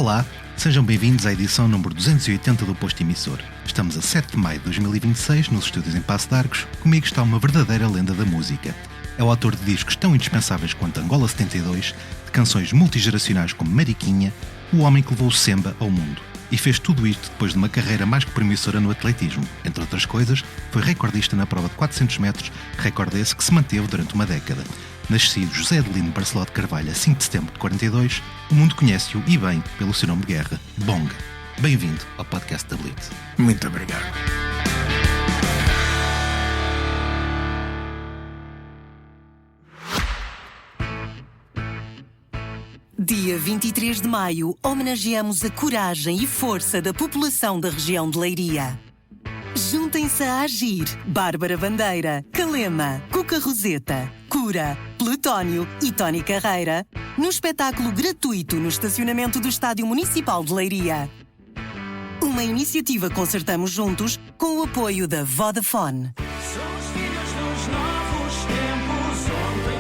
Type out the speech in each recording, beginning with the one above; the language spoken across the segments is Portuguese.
Olá, sejam bem-vindos à edição número 280 do Posto Emissor. Estamos a 7 de maio de 2026, nos estúdios em Passo de Arcos. Comigo está uma verdadeira lenda da música. É o autor de discos tão indispensáveis quanto Angola 72, de canções multigeracionais como Mariquinha, o homem que levou o Semba ao mundo. E fez tudo isto depois de uma carreira mais que promissora no atletismo. Entre outras coisas, foi recordista na prova de 400 metros, recorde esse que se manteve durante uma década. Nascido José Adelino Barceló de Carvalho a 5 de setembro de 42, o mundo conhece-o, e bem, pelo seu nome de guerra, Bonga. Bem-vindo ao podcast da Blitz. Muito obrigado. Dia 23 de maio, homenageamos a coragem e força da população da região de Leiria. Juntem-se a Agir, Bárbara Bandeira, Calema, Cuca Roseta, Cura, Plutónio e Tony Carreira, num espetáculo gratuito no estacionamento do Estádio Municipal de Leiria. Uma iniciativa Concertamos Juntos com o apoio da Vodafone. Somos filhos dos novos tempos, ontem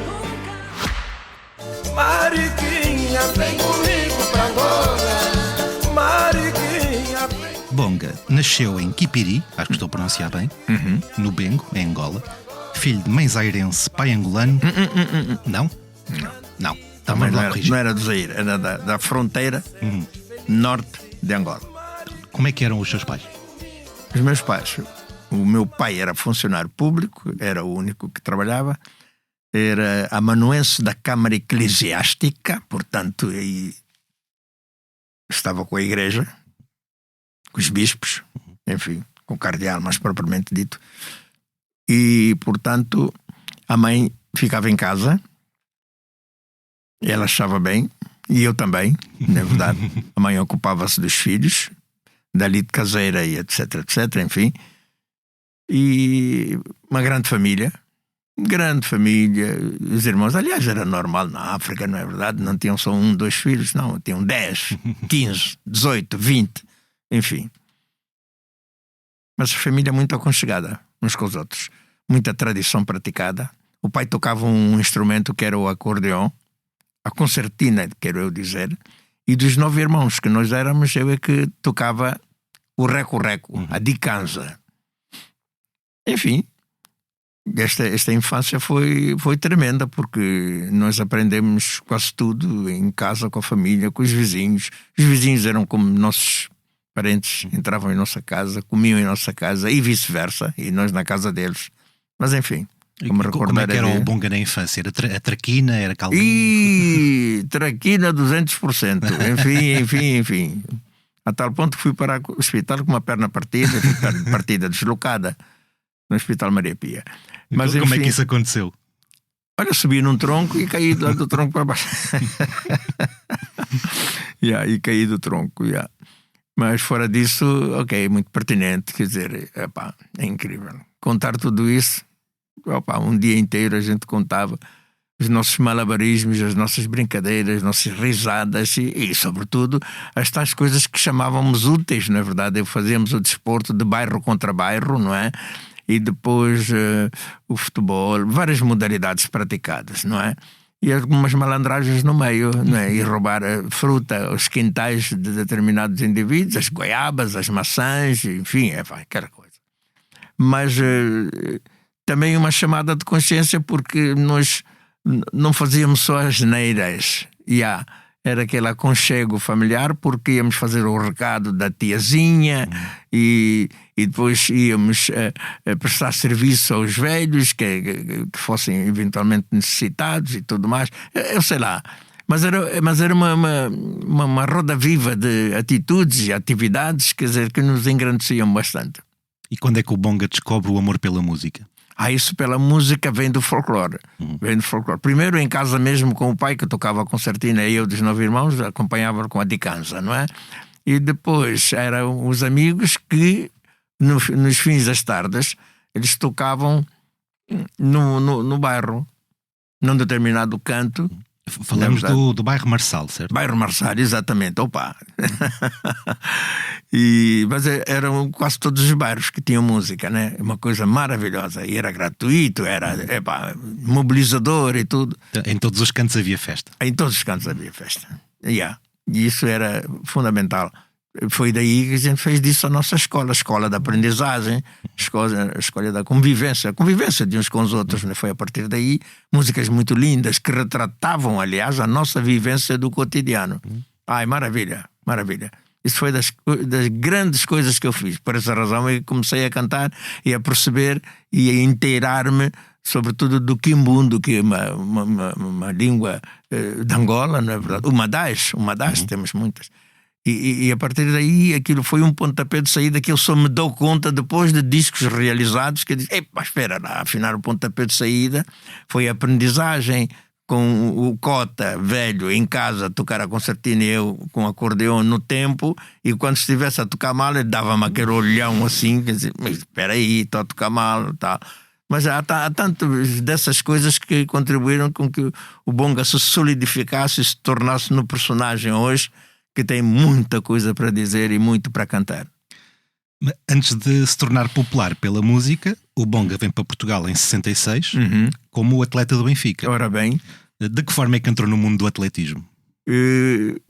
nunca. Mariquinha, vem comigo pra Angola. Mariquinha, vem. Bonga nasceu em Kipiri, acho que estou a pronunciar bem, no Bengo, em Angola. Filho de mãe zairense, pai angolano. Não? Não. Também não era do Zaire, era da fronteira norte de Angola. Como é que eram os seus pais? Os meus pais, o meu pai era funcionário público, era o único que trabalhava, era amanuense da Câmara Eclesiástica, portanto, aí estava com a igreja, com os bispos, enfim, com o cardeal, mais propriamente dito. E, portanto, a mãe ficava em casa, ela achava bem, e eu também, na verdade. A mãe ocupava-se dos filhos, dali de caseira e etc, enfim. E uma grande família, os irmãos, aliás, era normal na África, não é verdade? Não tinham só 1, 2 filhos, não, tinham 10, 15, 18, 20, enfim. Mas a família muito aconchegada uns com os outros, muita tradição praticada. O pai tocava um instrumento que era o acordeão, a concertina, quero eu dizer, e dos 9 irmãos que nós éramos, eu é que tocava o reco-reco, a dicanza. Enfim, esta infância foi tremenda, porque nós aprendemos quase tudo em casa, com a família, com os vizinhos. Os vizinhos eram como nossos parentes, entravam em nossa casa, comiam em nossa casa e vice-versa, e nós na casa deles. Mas enfim, como é que era o Bonga na infância? Era a traquina, era calminho? E traquina 200%. Enfim. A tal ponto que fui para o hospital com uma perna partida, deslocada, no Hospital Maria Pia. Mas como é que isso aconteceu? Olha, subi num tronco e caí lá do tronco para baixo. E caí do tronco, Mas fora disso, ok, muito pertinente, quer dizer, é incrível. Contar tudo isso, um dia inteiro a gente contava os nossos malabarismos, as nossas brincadeiras, as nossas risadas e sobretudo, as tais coisas que chamávamos úteis, na verdade. Fazíamos o desporto de bairro contra bairro, não é? E depois o futebol, várias modalidades praticadas, não é? E algumas malandragens no meio, não é? E roubar fruta, os quintais de determinados indivíduos, as goiabas, as maçãs, enfim, aquela coisa. Mas também uma chamada de consciência, porque nós não fazíamos só as neiras. Era aquele aconchego familiar, porque íamos fazer o recado da tiazinha e depois íamos prestar serviço aos velhos que fossem eventualmente necessitados e tudo mais. Eu sei lá. Mas era uma roda viva de atitudes e atividades, quer dizer, que nos engrandeciam bastante. E quando é que o Bonga descobre o amor pela música? Isso pela música vem do folclore. Vem do folclore. Primeiro em casa mesmo com o pai, que tocava a concertina, e eu dos 9 irmãos acompanhava com a dicanza, não é? E depois eram os amigos que nos fins das tardes eles tocavam no bairro, num determinado canto. Falamos do bairro Marçal, certo? Bairro Marçal, exatamente. Mas eram quase todos os bairros que tinham música, né? Uma coisa maravilhosa. E era gratuito, era mobilizador e tudo. Em todos os cantos havia festa. Em todos os cantos havia festa. E isso era fundamental. Foi daí que a gente fez disso a nossa escola, a escola da aprendizagem, a escola da convivência, a convivência de uns com os outros, né? Foi a partir daí músicas muito lindas que retratavam, aliás, a nossa vivência do cotidiano. Ai, maravilha, maravilha. Isso foi das grandes coisas que eu fiz. Por essa razão eu comecei a cantar e a perceber e a inteirar-me, sobretudo do Kimbundu, que é uma língua de Angola, não é verdade? O Madás, temos muitas. E a partir daí aquilo foi um pontapé de saída que eu só me dou conta depois de discos realizados, que eu disse, espera lá, afinal o pontapé de saída foi a aprendizagem com o Cota velho em casa a tocar a concertina e eu com acordeão no tempo, e quando estivesse a tocar mal ele dava-me aquele olhão assim, quer dizer, mas espera aí, estou a tocar mal, tal. Mas há tantas dessas coisas que contribuíram com que o bonga se solidificasse e se tornasse no personagem hoje, que tem muita coisa para dizer e muito para cantar. Antes de se tornar popular pela música, o bonga vem para Portugal em 66, como o atleta do Benfica. Ora bem. De que forma é que entrou no mundo do atletismo?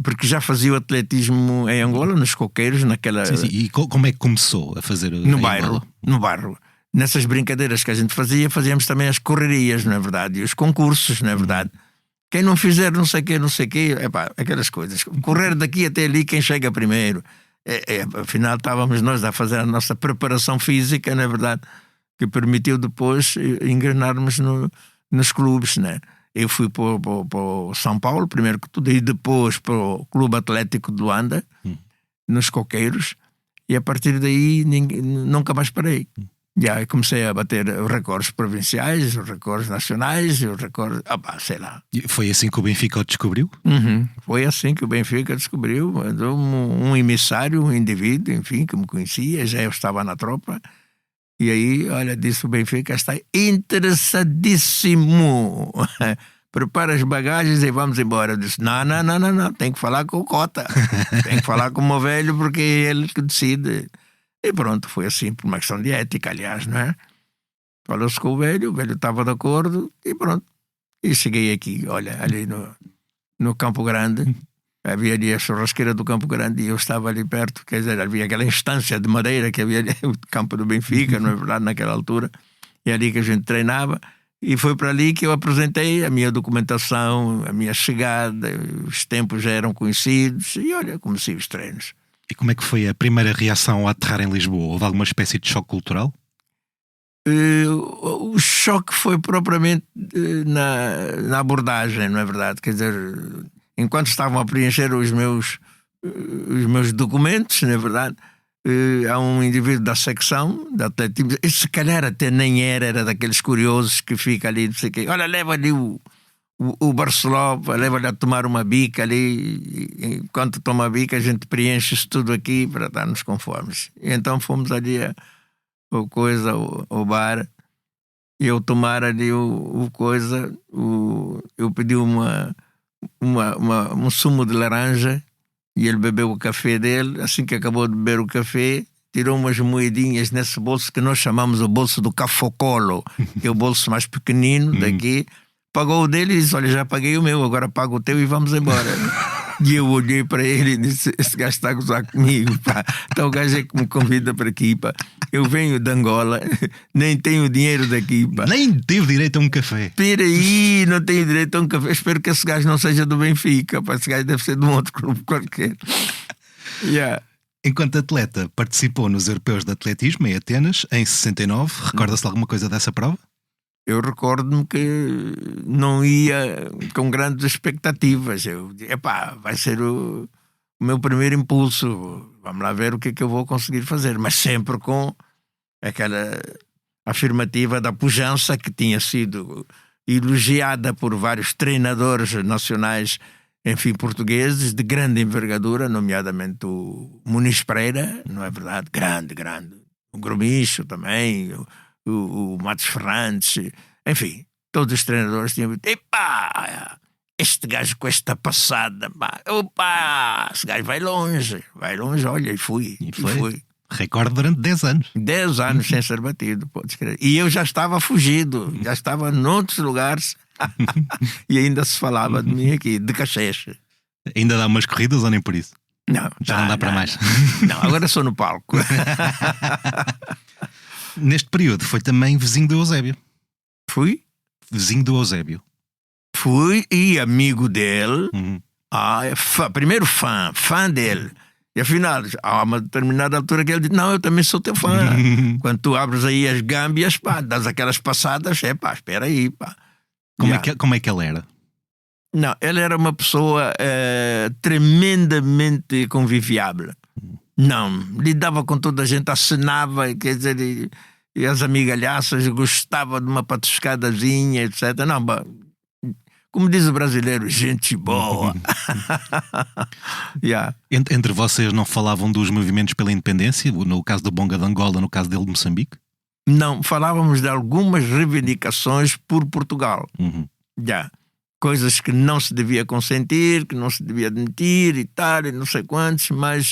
Porque já fazia o atletismo em Angola, nos coqueiros, naquela... Sim. E como é que começou a fazer no bairro. Nessas brincadeiras que a gente fazia, fazíamos também as correrias, não é verdade? E os concursos, não é verdade? Quem não fizer não sei o quê, aquelas coisas. Correr daqui até ali, quem chega primeiro. Afinal, estávamos nós a fazer a nossa preparação física, não é verdade? Que permitiu depois engrenarmos nos clubes, né? Eu fui para o São Paulo, primeiro que tudo, e depois para o Clube Atlético de Luanda, nos coqueiros, e a partir daí nunca mais parei. Já comecei a bater os recordes provinciais, os recordes nacionais, os recordes... sei lá. E foi assim que o Benfica o descobriu? Foi assim que o Benfica descobriu. Mandou um emissário, um indivíduo, enfim, que me conhecia, já eu estava na tropa. E aí, olha, disse o Benfica está interessadíssimo. Prepara as bagagens e vamos embora. Eu disse, não, tem que falar com o Cota. Tem que falar com o meu velho, porque é ele que decide. E pronto, foi assim, por uma questão de ética, aliás, não é? Falou-se com o velho estava de acordo, e pronto. E cheguei aqui, olha, ali no Campo Grande, havia ali a churrasqueira do Campo Grande, e eu estava ali perto, quer dizer, havia aquela instância de madeira que havia ali, o campo do Benfica, não é verdade, naquela altura, e ali que a gente treinava, e foi para ali que eu apresentei a minha documentação, a minha chegada, os tempos já eram conhecidos, e olha, comecei os treinos. E como é que foi a primeira reação ao aterrar em Lisboa? Houve alguma espécie de choque cultural? O choque foi propriamente na abordagem, não é verdade? Quer dizer, enquanto estavam a preencher os meus documentos, não é verdade? Há um indivíduo da secção da atletismo, e se calhar até nem era daqueles curiosos que fica ali, não sei o quê. Olha, leva ali o Barcelona, leva-lhe a tomar uma bica ali, e enquanto toma a bica a gente preenche isso tudo aqui para estar-nos conformes. E então fomos ali ao bar, e eu tomar ali eu pedi um sumo de laranja, e ele bebeu o café dele. Assim que acabou de beber o café, tirou umas moedinhas nesse bolso que nós chamamos o bolso do cafocolo, que é o bolso mais pequenino daqui. Pagou o dele e disse, olha, já paguei o meu, agora pago o teu e vamos embora. E eu olhei para ele e disse, esse gajo está a gozar comigo, pá. Então o gajo é que me convida para aqui, pá. Eu venho de Angola, nem tenho dinheiro daqui, pá. Nem teve direito a um café. Espera aí, não tenho direito a um café. Espero que esse gajo não seja do Benfica, pá. Esse gajo deve ser de um outro clube qualquer. Enquanto atleta, participou nos Europeus de Atletismo em Atenas, em 69. Recorda-se de alguma coisa dessa prova? Eu recordo-me que não ia com grandes expectativas. Vai ser o meu primeiro impulso. Vamos lá ver o que é que eu vou conseguir fazer. Mas sempre com aquela afirmativa da pujança que tinha sido elogiada por vários treinadores nacionais, enfim, portugueses, de grande envergadura, nomeadamente o Muniz Pereira, não é verdade? Grande. O Gromicho também, o Matos Ferrantes, enfim, todos os treinadores tinham dito, este gajo com esta passada, esse gajo vai longe, olha, e fui. Recorde durante 10 anos. 10 anos sem ser batido, podes crer. E eu já estava fugido, já estava noutros lugares, e ainda se falava de mim aqui, de Caxexe. Ainda dá umas corridas ou nem por isso? Não, Já não dá para mais. Não, agora sou no palco. Neste período foi também vizinho do Eusébio. Fui Vizinho do Eusébio. e amigo dele. Uhum. Primeiro fã dele. E afinal, há uma determinada altura que ele diz: não, eu também sou teu fã. Quando tu abres aí as gâmbias, pá, das aquelas passadas, espera aí, pá. Como é que ele era? Não, ele era uma pessoa tremendamente conviviável. Não, lidava com toda a gente, acenava, quer dizer, e as amigalhaças, gostava de uma patuscadazinha, etc. Não, como diz o brasileiro, gente boa. Entre vocês não falavam dos movimentos pela independência? No caso do Bonga de Angola, no caso dele de Moçambique? Não, falávamos de algumas reivindicações por Portugal. Coisas que não se devia consentir, que não se devia admitir e tal, e não sei quantos, mas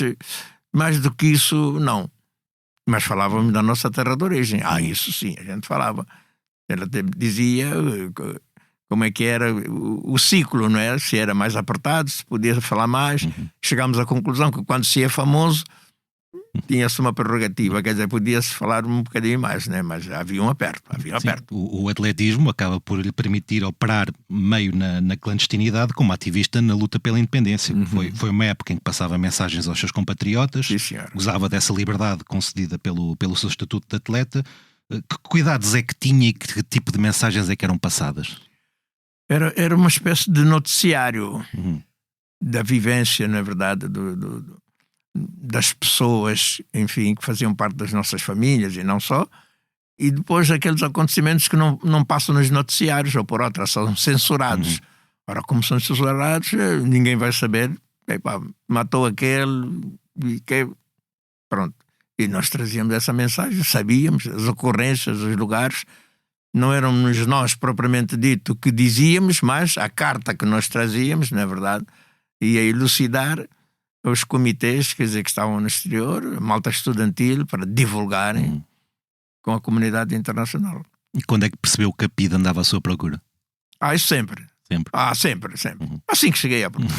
mais do que isso, não. Mas falávamos da nossa terra de origem. Isso sim, a gente falava. Ela dizia como é que era o ciclo, não é? Se era mais apertado, se podia falar mais. Chegámos à conclusão que quando se é famoso, tinha-se uma prerrogativa, quer dizer, podia-se falar um bocadinho mais, né? Mas havia um aperto. O atletismo acaba por lhe permitir operar meio na clandestinidade como ativista na luta pela independência. Foi uma época em que passava mensagens aos seus compatriotas, gozava dessa liberdade concedida pelo seu estatuto de atleta. Que cuidados é que tinha e que tipo de mensagens é que eram passadas? Era uma espécie de noticiário da vivência, na verdade, das pessoas, enfim, que faziam parte das nossas famílias e não só, e depois aqueles acontecimentos que não passam nos noticiários ou por outra, são censurados. Ora, como são censurados, ninguém vai saber. Matou aquele e pronto. E nós trazíamos essa mensagem, sabíamos as ocorrências, os lugares. Não éramos nós propriamente dito que dizíamos, mas a carta que nós trazíamos, na verdade, ia elucidar os comitês, quer dizer, que estavam no exterior, a malta estudantil, para divulgarem com a comunidade internacional. E quando é que percebeu que a PIDE andava à sua procura? Isso sempre. Sempre. Assim que cheguei a Portugal.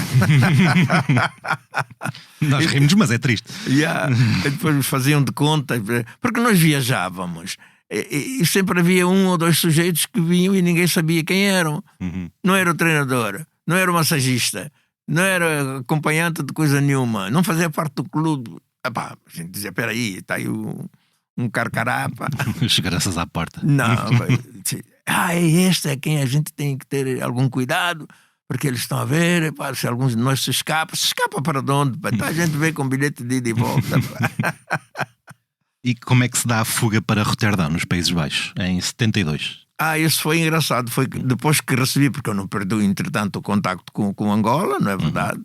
Nós rimos, mas é triste. E depois faziam de conta, porque nós viajávamos. E sempre havia um ou dois sujeitos que vinham e ninguém sabia quem eram. Não era o treinador, não era o massagista, não era acompanhante de coisa nenhuma, não fazia parte do clube. A gente dizia: espera aí, está aí um carcarapa. As graças à porta. Não, este é quem a gente tem que ter algum cuidado, porque eles estão a ver, se alguns de nós se escapa para onde? Então a gente vem com bilhete de ida e volta. E como é que se dá a fuga para Roterdão, nos Países Baixos, em 72? Isso foi engraçado. Foi depois que recebi, porque eu não perdi, entretanto, o contacto com Angola, não é verdade?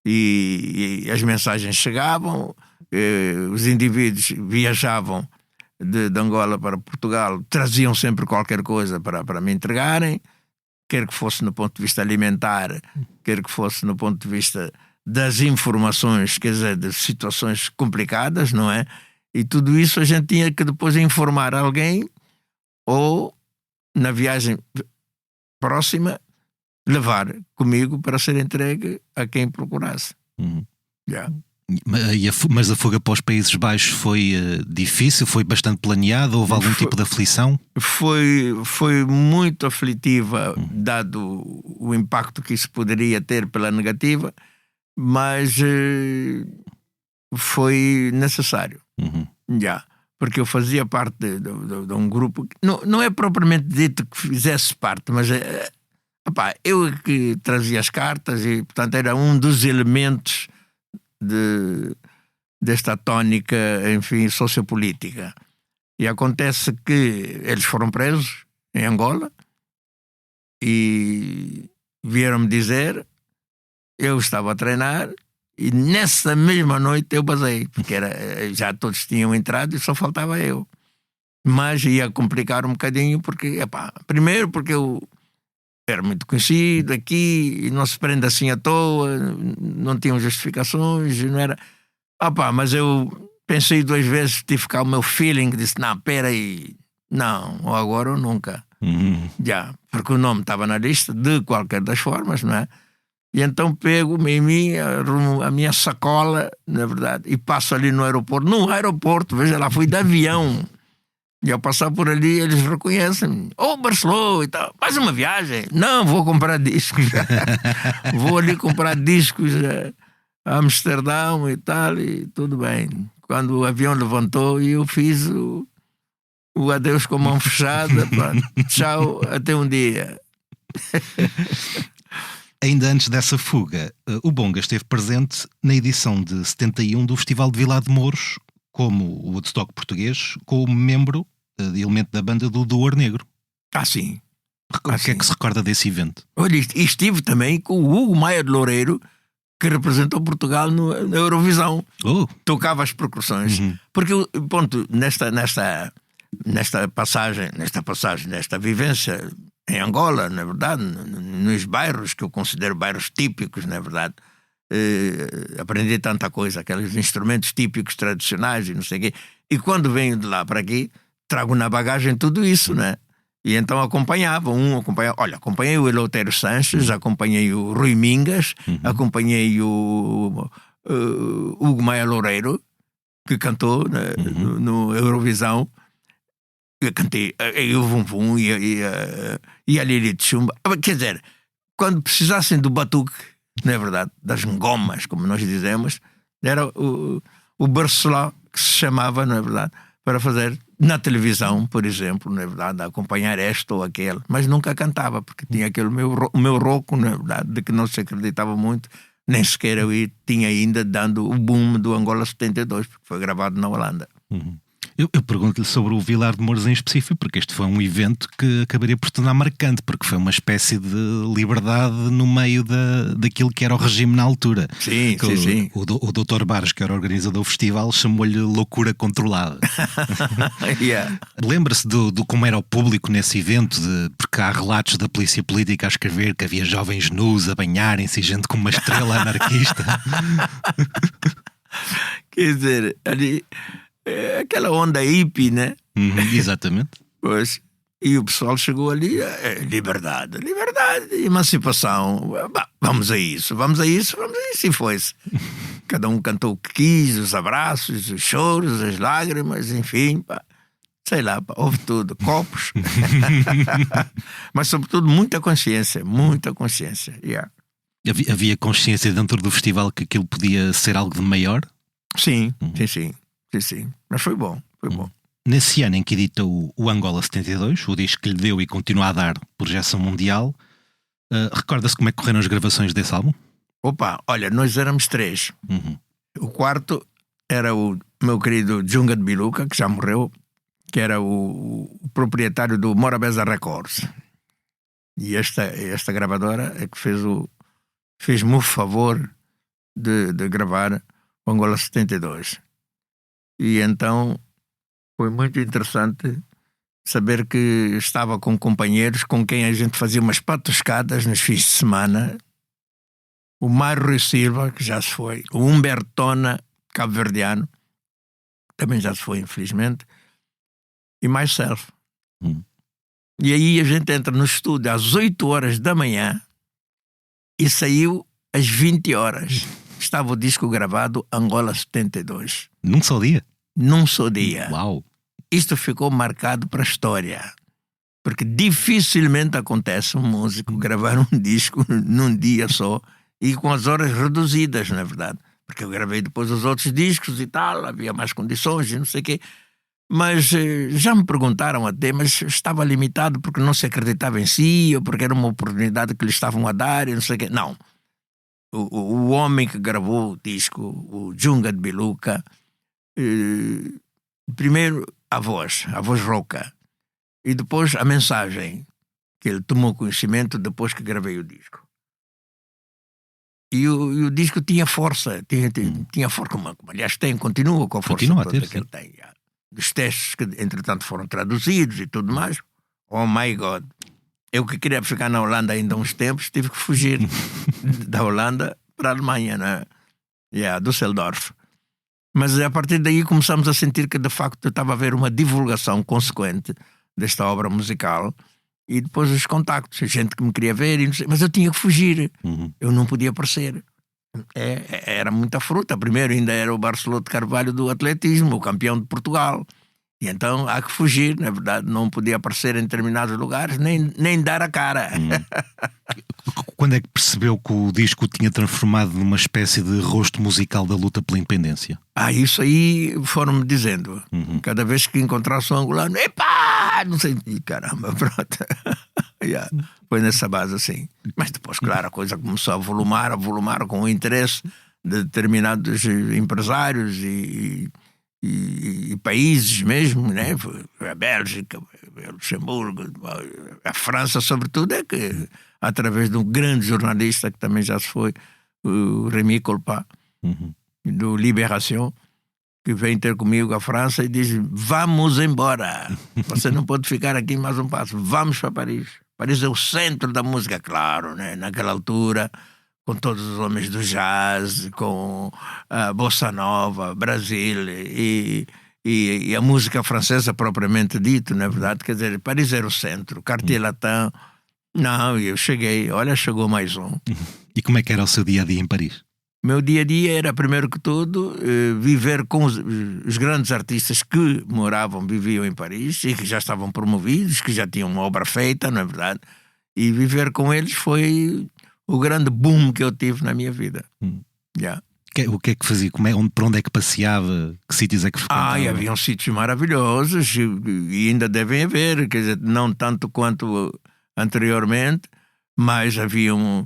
E as mensagens chegavam, os indivíduos viajavam de Angola para Portugal, traziam sempre qualquer coisa para me entregarem, quer que fosse no ponto de vista alimentar, quer que fosse no ponto de vista das informações, quer dizer, de situações complicadas, não é? E tudo isso a gente tinha que depois informar alguém ou, na viagem próxima, levar comigo para ser entregue a quem procurasse. Mas a fuga para os Países Baixos foi difícil? Foi bastante planeada? Houve algum tipo de aflição? Foi muito aflitiva, dado o impacto que isso poderia ter pela negativa, mas foi necessário. Porque eu fazia parte de um grupo que não é propriamente dito que fizesse parte, mas eu que trazia as cartas e, portanto, era um dos elementos desta tónica, enfim, sociopolítica. E acontece que eles foram presos em Angola e vieram-me dizer, eu estava a treinar e nessa mesma noite eu basei, porque já todos tinham entrado e só faltava eu. Mas ia complicar um bocadinho porque, primeiro porque eu era muito conhecido aqui e não se prende assim à toa, não tinham justificações, não era... mas eu pensei 2 vezes, tive cá o meu feeling, disse, não, espera aí, não, ou agora ou nunca. Porque o nome estava na lista, de qualquer das formas, não é? E então pego em mim a minha sacola, na verdade, e passo ali no aeroporto. No aeroporto, veja lá, fui de avião. E ao passar por ali, eles reconhecem. Barcelona e tal. Mais uma viagem? Não, vou comprar discos. Vou ali comprar discos a Amsterdão e tal, e tudo bem. Quando o avião levantou, eu fiz o adeus com a mão fechada. Tchau, até um dia. Ainda antes dessa fuga, o Bonga esteve presente na edição de 71 do Festival de Vilar de Mouros, como o Woodstock português, como membro de elemento da banda do Ouro Negro. Sim. O que é que se recorda desse evento? Olha, estive também com o Hugo Maia de Loureiro, que representou Portugal na Eurovisão. Tocava as percussões. Porque, ponto, nesta passagem, nesta vivência em Angola, na verdade, nos bairros que eu considero bairros típicos, na verdade, aprendi tanta coisa, aqueles instrumentos típicos tradicionais e não sei o quê. E quando venho de lá para aqui, trago na bagagem tudo isso, né? E então acompanhava. Olha, acompanhei o Eleutério Sanches, acompanhei o Rui Mingas, acompanhei o Hugo Maia Loureiro, que cantou no Eurovisão. Eu cantei o Vum Vum e a Lili de Chumba. Quer dizer, quando precisassem do batuque, não é verdade, das ngomas, como nós dizemos, era o Barceló que se chamava, não é verdade, para fazer na televisão, por exemplo, não é verdade, a acompanhar este ou aquele, mas nunca cantava, porque tinha aquele meu rouco, não é verdade, de que não se acreditava muito, nem sequer eu tinha ainda dando o boom do Angola 72, porque foi gravado na Holanda. Eu pergunto-lhe sobre o Vilar de Mouros em específico, porque este foi um evento que acabaria por se tornar marcante, porque foi uma espécie de liberdade no meio daquilo que era o regime na altura. Sim. O Dr. Barros, que era o organizador do festival, chamou-lhe loucura controlada. Lembra-se do como era o público nesse evento? Porque há relatos da polícia política a escrever que havia jovens nus a banharem-se e gente com uma estrela anarquista. Quer dizer, ali... aquela onda hippie, né? Exatamente. Pois. E o pessoal chegou ali, liberdade, emancipação. Vamos a isso. E foi-se. Cada um cantou o que quis, os abraços, os choros, as lágrimas, enfim, sei lá, houve tudo, copos. Mas sobretudo muita consciência. Yeah. Havia consciência dentro do festival que aquilo podia ser algo de maior? Sim. Mas foi bom. Nesse ano em que editou o Angola 72, o disco que lhe deu e continua a dar projeção mundial, recorda-se como é que correram as gravações desse álbum? Olha, nós éramos 3. O quarto era o meu querido Djunga de Biluca, que já morreu, que era o proprietário do Morabeza Records. E esta gravadora é que fez-me o favor de gravar o Angola 72. E então foi muito interessante saber que estava com companheiros com quem a gente fazia umas patuscadas nos fins de semana. O Mário Rui Silva, que já se foi, o Humbertona, cabo-verdiano, também já se foi, infelizmente, e myself. E aí a gente entra no estúdio às 8 horas da manhã e saiu às 20 horas. Estava o disco gravado, Angola 72. Num só dia? Num só dia. Uau! Isto ficou marcado para a história. Porque dificilmente acontece um músico gravar um disco num dia só e com as horas reduzidas, na verdade. Porque eu gravei depois os outros discos e tal, havia mais condições e não sei o quê. Mas já me perguntaram até, mas estava limitado porque não se acreditava em si ou porque era uma oportunidade que lhe estavam a dar e não sei o quê. Não. O homem que gravou o disco, o Djunga de Biluca, primeiro a voz rouca, e depois a mensagem que ele tomou conhecimento depois que gravei o disco. E o disco tinha força, tinha força, como aliás continua com a força toda que ele tem. Dos testes que entretanto foram traduzidos e tudo mais. Oh my God! Eu que queria ficar na Holanda ainda há uns tempos, tive que fugir da Holanda para a Alemanha, né? Düsseldorf. Mas a partir daí começamos a sentir que de facto estava a haver uma divulgação consequente desta obra musical E depois os contactos, a gente que me queria ver, e não sei, mas eu tinha que fugir. Eu não podia aparecer. Era muita fruta. Primeiro ainda era o Barceló de Carvalho do atletismo, o campeão de Portugal. E então há que fugir, na verdade. Não podia aparecer em determinados lugares, nem dar a cara. Quando é que percebeu que o disco tinha transformado numa espécie de rosto musical da luta pela independência? Isso aí foram-me dizendo. Cada vez que encontrasse um angolano, epá, não sei, caramba, pronto. Foi nessa base assim. Mas depois, claro, a coisa começou a volumar com o interesse de determinados empresários e países mesmo, né? A Bélgica, o Luxemburgo, a França, sobretudo, é que através de um grande jornalista que também já se foi, o Rémi Colpa, do Libération, que vem ter comigo à França e diz: vamos embora, você não pode ficar aqui mais um passo, vamos para Paris. Paris é o centro da música, claro, né? Naquela altura, com todos os homens do jazz, com a bossa nova, Brasil e a música francesa propriamente dito, na verdade. Quer dizer, Paris era o centro, Quartier Latin. Não, eu cheguei, olha, chegou mais um. E como é que era o seu dia-a-dia em Paris? Meu dia-a-dia era, primeiro que tudo, viver com os grandes artistas que viviam em Paris e que já estavam promovidos, que já tinham uma obra feita, não é verdade? E viver com eles foi o grande boom que eu tive na minha vida. O que é que fazia? Para onde é que passeava? Que sítios é que frequentava? Haviam sítios maravilhosos e ainda devem haver, quer dizer, não tanto quanto anteriormente, mas haviam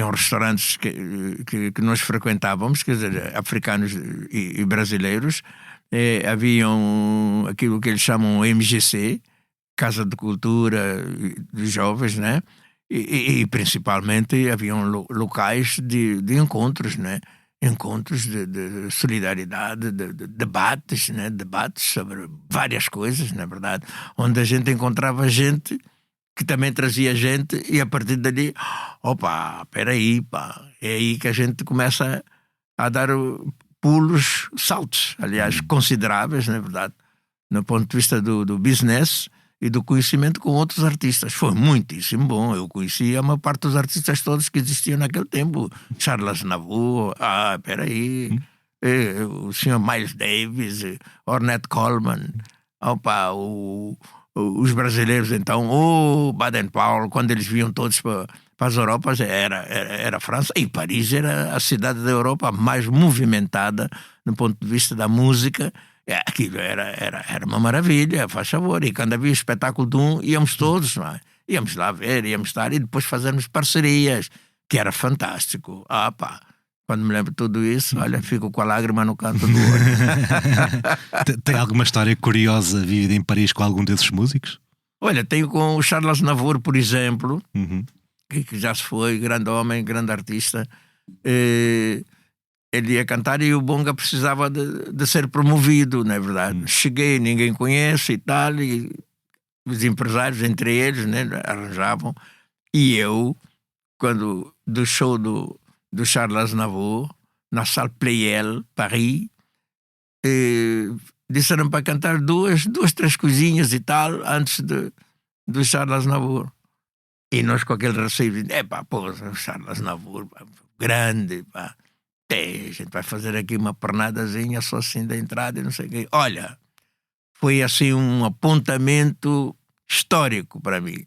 restaurantes que nós frequentávamos, quer dizer, africanos e brasileiros. Haviam aquilo que eles chamam MGC, Casa de Cultura dos Jovens, né? E principalmente haviam locais de encontros, né? Encontros de solidariedade, de debates, né? Debates sobre várias coisas, na verdade, onde a gente encontrava gente que também trazia gente, e a partir dali, opa, peraí, pá, é aí que a gente começa a dar saltos, aliás, consideráveis, na verdade, no ponto de vista do business e do conhecimento com outros artistas. Foi muitíssimo bom. Eu conhecia a maior parte dos artistas todos que existiam naquele tempo. Charles Navour, peraí, o Sr. Miles Davis, Ornette Coleman, opa, os brasileiros, então, o Baden-Powell, quando eles vinham todos para as Europas, era a França, e Paris era a cidade da Europa mais movimentada no ponto de vista da música. Aquilo era uma maravilha, faz favor. E quando havia espetáculo de íamos todos, não é? Íamos lá ver, íamos estar, e depois fazermos parcerias, que era fantástico. Quando me lembro de tudo isso, olha, fico com a lágrima no canto do olho. Tem alguma história curiosa vivida em Paris com algum desses músicos? Olha, tenho com o Charles Navour, por exemplo, que já se foi, grande homem, grande artista. Ele ia cantar e o Bonga precisava de ser promovido, não é verdade? Cheguei, ninguém conhece e tal, e os empresários, entre eles, né, arranjavam. E eu, quando do show do Charles Navour, na Salle Pleyel, Paris, disseram para cantar duas, três coisinhas e tal, antes do Charles Navour. E nós com aquele receio, o Charles Navour, grande, pá. A gente vai fazer aqui uma pernadazinha só assim da entrada e não sei o quê. Olha, foi assim um apontamento histórico para mim.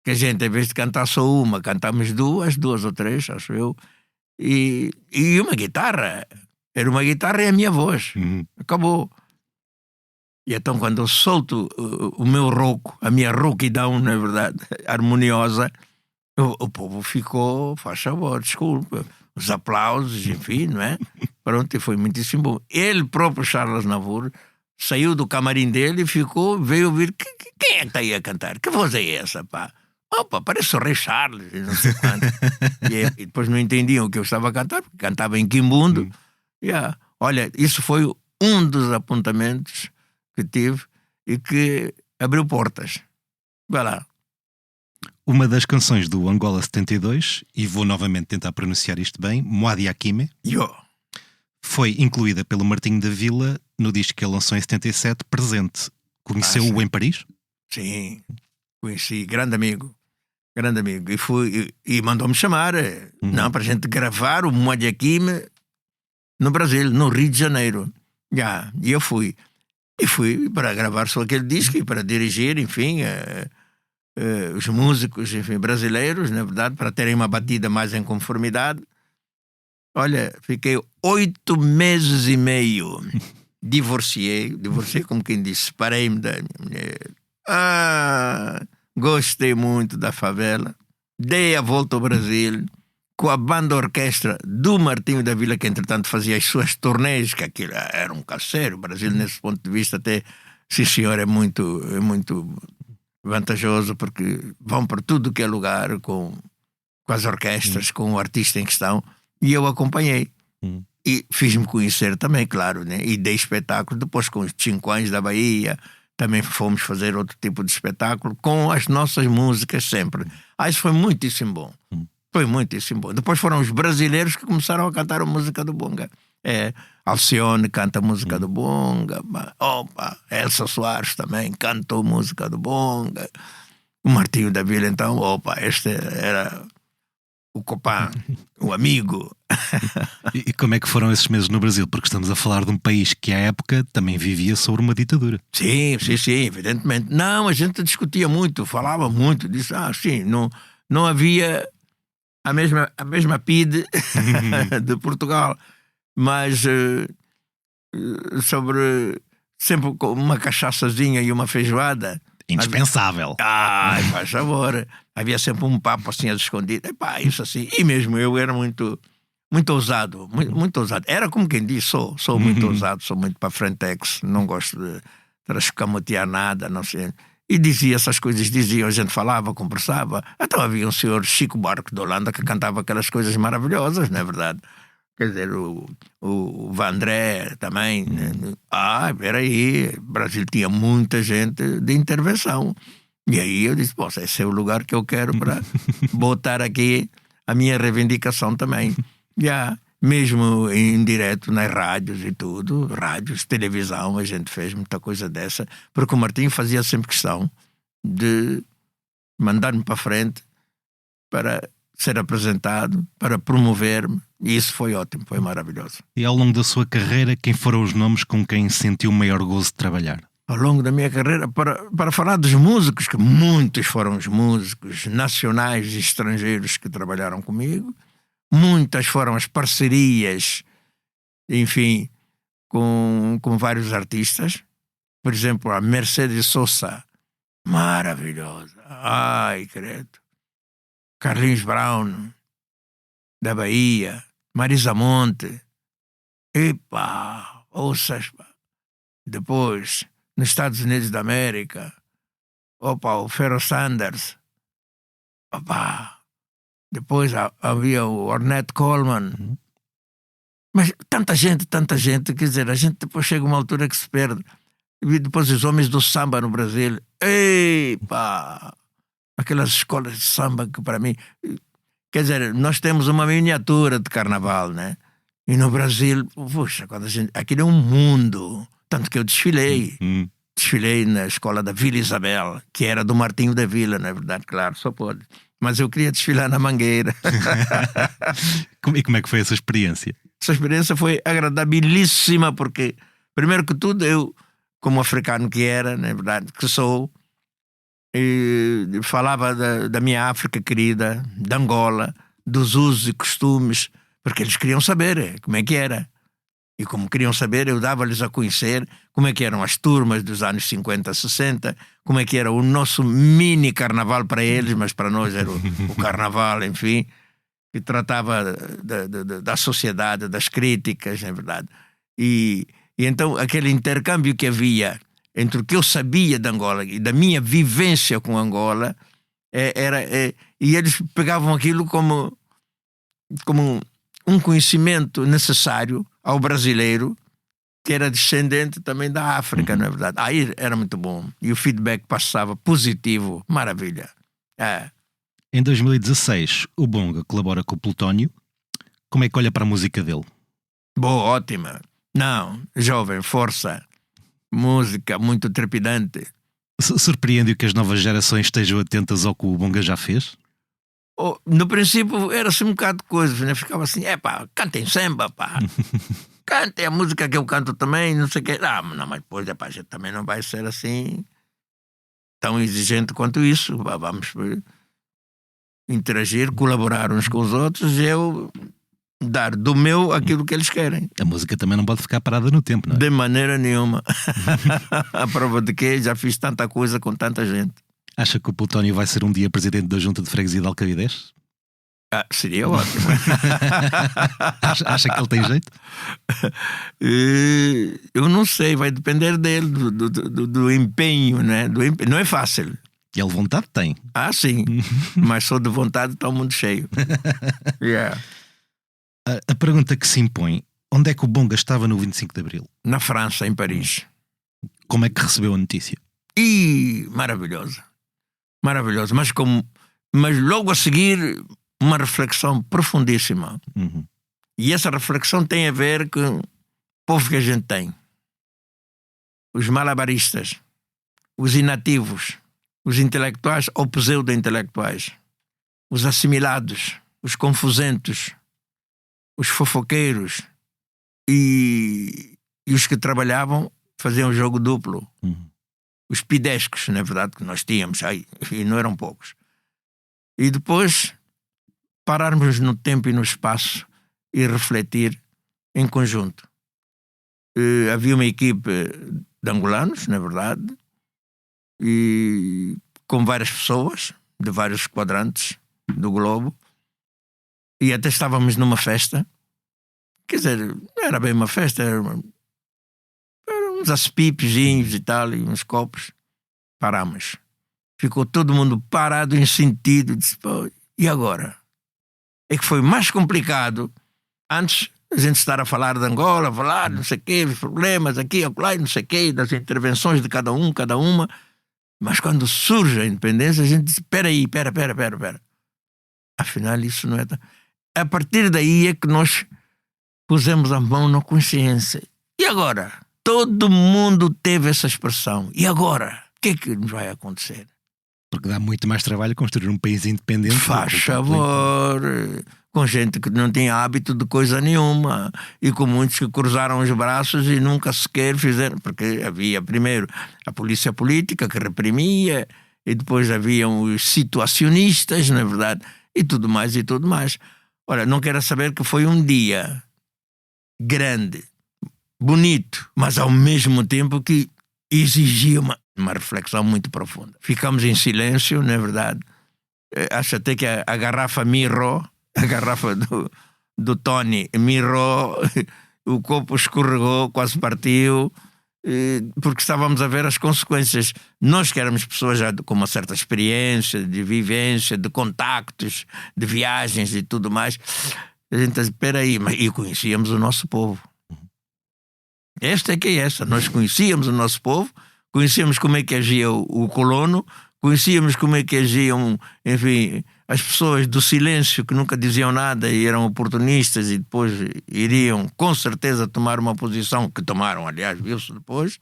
Que a gente, em vez de cantar só uma, cantamos duas ou três, acho eu, e uma guitarra. Era uma guitarra e a minha voz. Acabou. E então, quando eu solto o meu rouco, a minha rouquidão, na verdade, harmoniosa, o povo ficou, faz favor, desculpa, os aplausos, enfim, não é? Pronto, e foi muitíssimo bom. Ele próprio, Charles Navour, saiu do camarim dele e veio ouvir, quem é que está aí a cantar? Que voz é essa, pá? Opa, parece o Rei Charles, e não sei quanto. E depois não entendiam o que eu estava a cantar, porque cantava em quimbundo. Olha, isso foi um dos apontamentos que tive e que abriu portas. Vai lá. Uma das canções do Angola 72, e vou novamente tentar pronunciar isto bem, Moadi Akime, foi incluída pelo Martinho da Vila no disco que ele lançou em 77, Presente. Conheceu-o em Paris? Sim. Conheci, grande amigo. E fui e mandou-me chamar, não, para a gente gravar o Moadiaquime no Brasil, no Rio de Janeiro. E eu fui. E fui para gravar só aquele disco e para dirigir, enfim, os músicos, enfim, brasileiros, na verdade, para terem uma batida mais em conformidade. Olha, fiquei 8 meses e meio. Divorciei como quem disse, separei-me da minha mulher. Gostei muito da favela. Dei a volta ao Brasil com a banda orquestra do Martinho da Vila, que entretanto fazia as suas turnês, que aquilo era um caseiro. O Brasil, nesse ponto de vista, até, sim senhor, é muito vantajoso, porque vão para tudo que é lugar com as orquestras, com o artista em questão, e eu acompanhei. E fiz-me conhecer também, claro, né? E dei espetáculo. Depois, com os Chinquães da Bahia, também fomos fazer outro tipo de espetáculo com as nossas músicas sempre. Isso foi muitíssimo bom. Foi muitíssimo bom. Depois foram os brasileiros que começaram a cantar a música do bonga. Alcione canta a música do bonga. Elsa Soares também cantou música do bonga. O Martinho da Vila, então, este era o Copan, o amigo. E como é que foram esses meses no Brasil? Porque estamos a falar de um país que à época também vivia sobre uma ditadura. Sim, evidentemente. Não, a gente discutia muito, falava muito disso. Sim, não havia a mesma PIDE de Portugal, mas sobre sempre com uma cachaçazinha e uma feijoada. Indispensável. Faz favor. Havia sempre um papo assim escondido. Isso assim. E mesmo eu era muito ousado. Muito ousado. Era como quem diz, sou muito ousado, sou muito para frentex. Não gosto de trascamotear nada, não sei. E dizia essas coisas, a gente falava, conversava. Então havia um senhor Chico Buarque de Holanda que cantava aquelas coisas maravilhosas, não é verdade? Quer dizer, o Vandré também. Peraí, o Brasil tinha muita gente de intervenção. E aí eu disse, esse é o lugar que eu quero para botar aqui a minha reivindicação também. Mesmo em direto nas rádios e tudo, rádios, televisão, a gente fez muita coisa dessa, porque o Martinho fazia sempre questão de mandar-me para frente para ser apresentado, para promover-me, e isso foi ótimo, foi maravilhoso. E ao longo da sua carreira, quem foram os nomes com quem sentiu o maior gozo de trabalhar? Ao longo da minha carreira, para falar dos músicos, que muitos foram os músicos nacionais e estrangeiros que trabalharam comigo, muitas foram as parcerias, enfim, com vários artistas. Por exemplo, a Mercedes Sosa, maravilhosa, credo. Carlinhos Brown, da Bahia, Marisa Monte, depois, nos Estados Unidos da América, o Pharoah Sanders, depois havia o Ornette Coleman. Mas tanta gente, quer dizer, a gente depois chega a uma altura que se perde. E depois os homens do samba no Brasil, aquelas escolas de samba que para mim, quer dizer, nós temos uma miniatura de carnaval, né? E no Brasil, quando aquilo é um mundo. Tanto que eu desfilei na escola da Vila Isabel, que era do Martinho da Vila, na verdade, claro, só pode. Mas eu queria desfilar na Mangueira. E como é que foi essa experiência? Essa experiência foi agradabilíssima, porque, primeiro que tudo, eu, como africano que era, na verdade, que sou, falava da minha África querida, de Angola, dos usos e costumes, porque eles queriam saber como é que era. E como queriam saber, eu dava-lhes a conhecer como é que eram as turmas dos anos 50, 60, como é que era o nosso mini carnaval para eles, mas para nós era o carnaval, enfim, que tratava da sociedade, das críticas, na verdade. E então aquele intercâmbio que havia entre o que eu sabia de Angola e da minha vivência com Angola, e eles pegavam aquilo como um conhecimento necessário ao brasileiro que era descendente também da África, não é verdade? Aí era muito bom. E o feedback passava positivo. Maravilha. Em 2016, o Bonga colabora com o Plutónio. Como é que olha para a música dele? Boa, ótima. Não, jovem, força. Música muito trepidante. Surpreende-o que as novas gerações estejam atentas ao que o Bonga já fez? No princípio era assim um bocado de coisa, né? Ficava assim, cantem samba, pá. Cantem a música que eu canto também, não sei o quê. Não, mas depois, a gente também não vai ser assim tão exigente quanto isso. Vamos interagir, colaborar uns com os outros e eu dar do meu aquilo que eles querem. A música também não pode ficar parada no tempo, não é? De maneira nenhuma. A prova de que já fiz tanta coisa com tanta gente. Acha que o Plutónio vai ser um dia presidente da Junta de Freguesia de Alcavidez? Seria ótimo. Acha que ele tem jeito? Eu não sei, vai depender dele, do empenho, né? Não é fácil. Ele vontade tem. Sim. Mas só de vontade está o mundo cheio. Yeah. A pergunta que se impõe: onde é que o Bonga estava no 25 de Abril? Na França, em Paris. Como é que recebeu a notícia? Maravilhosa. Maravilhosa. Mas logo a seguir, uma reflexão profundíssima. Uhum. E essa reflexão tem a ver com o povo que a gente tem. Os malabaristas, os inativos, os intelectuais ou pseudo-intelectuais, os assimilados, os confusentos, os fofoqueiros e os que trabalhavam faziam jogo duplo. Uhum. Os pidescos, na verdade, que nós tínhamos, e não eram poucos. E depois pararmos no tempo e no espaço e refletir em conjunto. Havia uma equipe de angolanos, na verdade, e com várias pessoas de vários quadrantes do globo, e até estávamos numa festa. Quer dizer, não era bem uma festa, eram uns aspipezinhos e tal, e uns copos. Paramos. Ficou todo mundo parado em sentido. Disse, e agora? É que foi mais complicado antes a gente estar a falar de Angola, falar não sei o quê, os problemas aqui, acolá, não sei o quê, das intervenções de cada uma. Mas quando surge a independência, a gente diz, espera. Afinal, isso não é... A partir daí é que nós pusemos a mão na consciência. E agora? Todo mundo teve essa expressão. E agora? O que é que nos vai acontecer? Porque dá muito mais trabalho construir um país independente. Faz favor. Com gente que não tem hábito de coisa nenhuma. E com muitos que cruzaram os braços e nunca sequer fizeram. Porque havia primeiro a polícia política que reprimia. E depois haviam os situacionistas, na verdade. E tudo mais. Olha, não quero saber que foi um dia grande, bonito, mas ao mesmo tempo que exigia uma reflexão muito profunda. Ficamos em silêncio, não é verdade? Acho até que a garrafa mirrou, a garrafa do Tony mirrou, o copo escorregou, quase partiu, porque estávamos a ver as consequências. Nós que éramos pessoas já com uma certa experiência, de vivência, de contactos, de viagens e tudo mais, a gente disse, espera aí, e conhecíamos o nosso povo. Esta é que é essa. Nós conhecíamos o nosso povo, conhecíamos como é que agia o colono, conhecíamos como é que agiam, enfim, as pessoas do silêncio que nunca diziam nada e eram oportunistas e depois iriam com certeza tomar uma posição que tomaram, aliás, viu-se depois.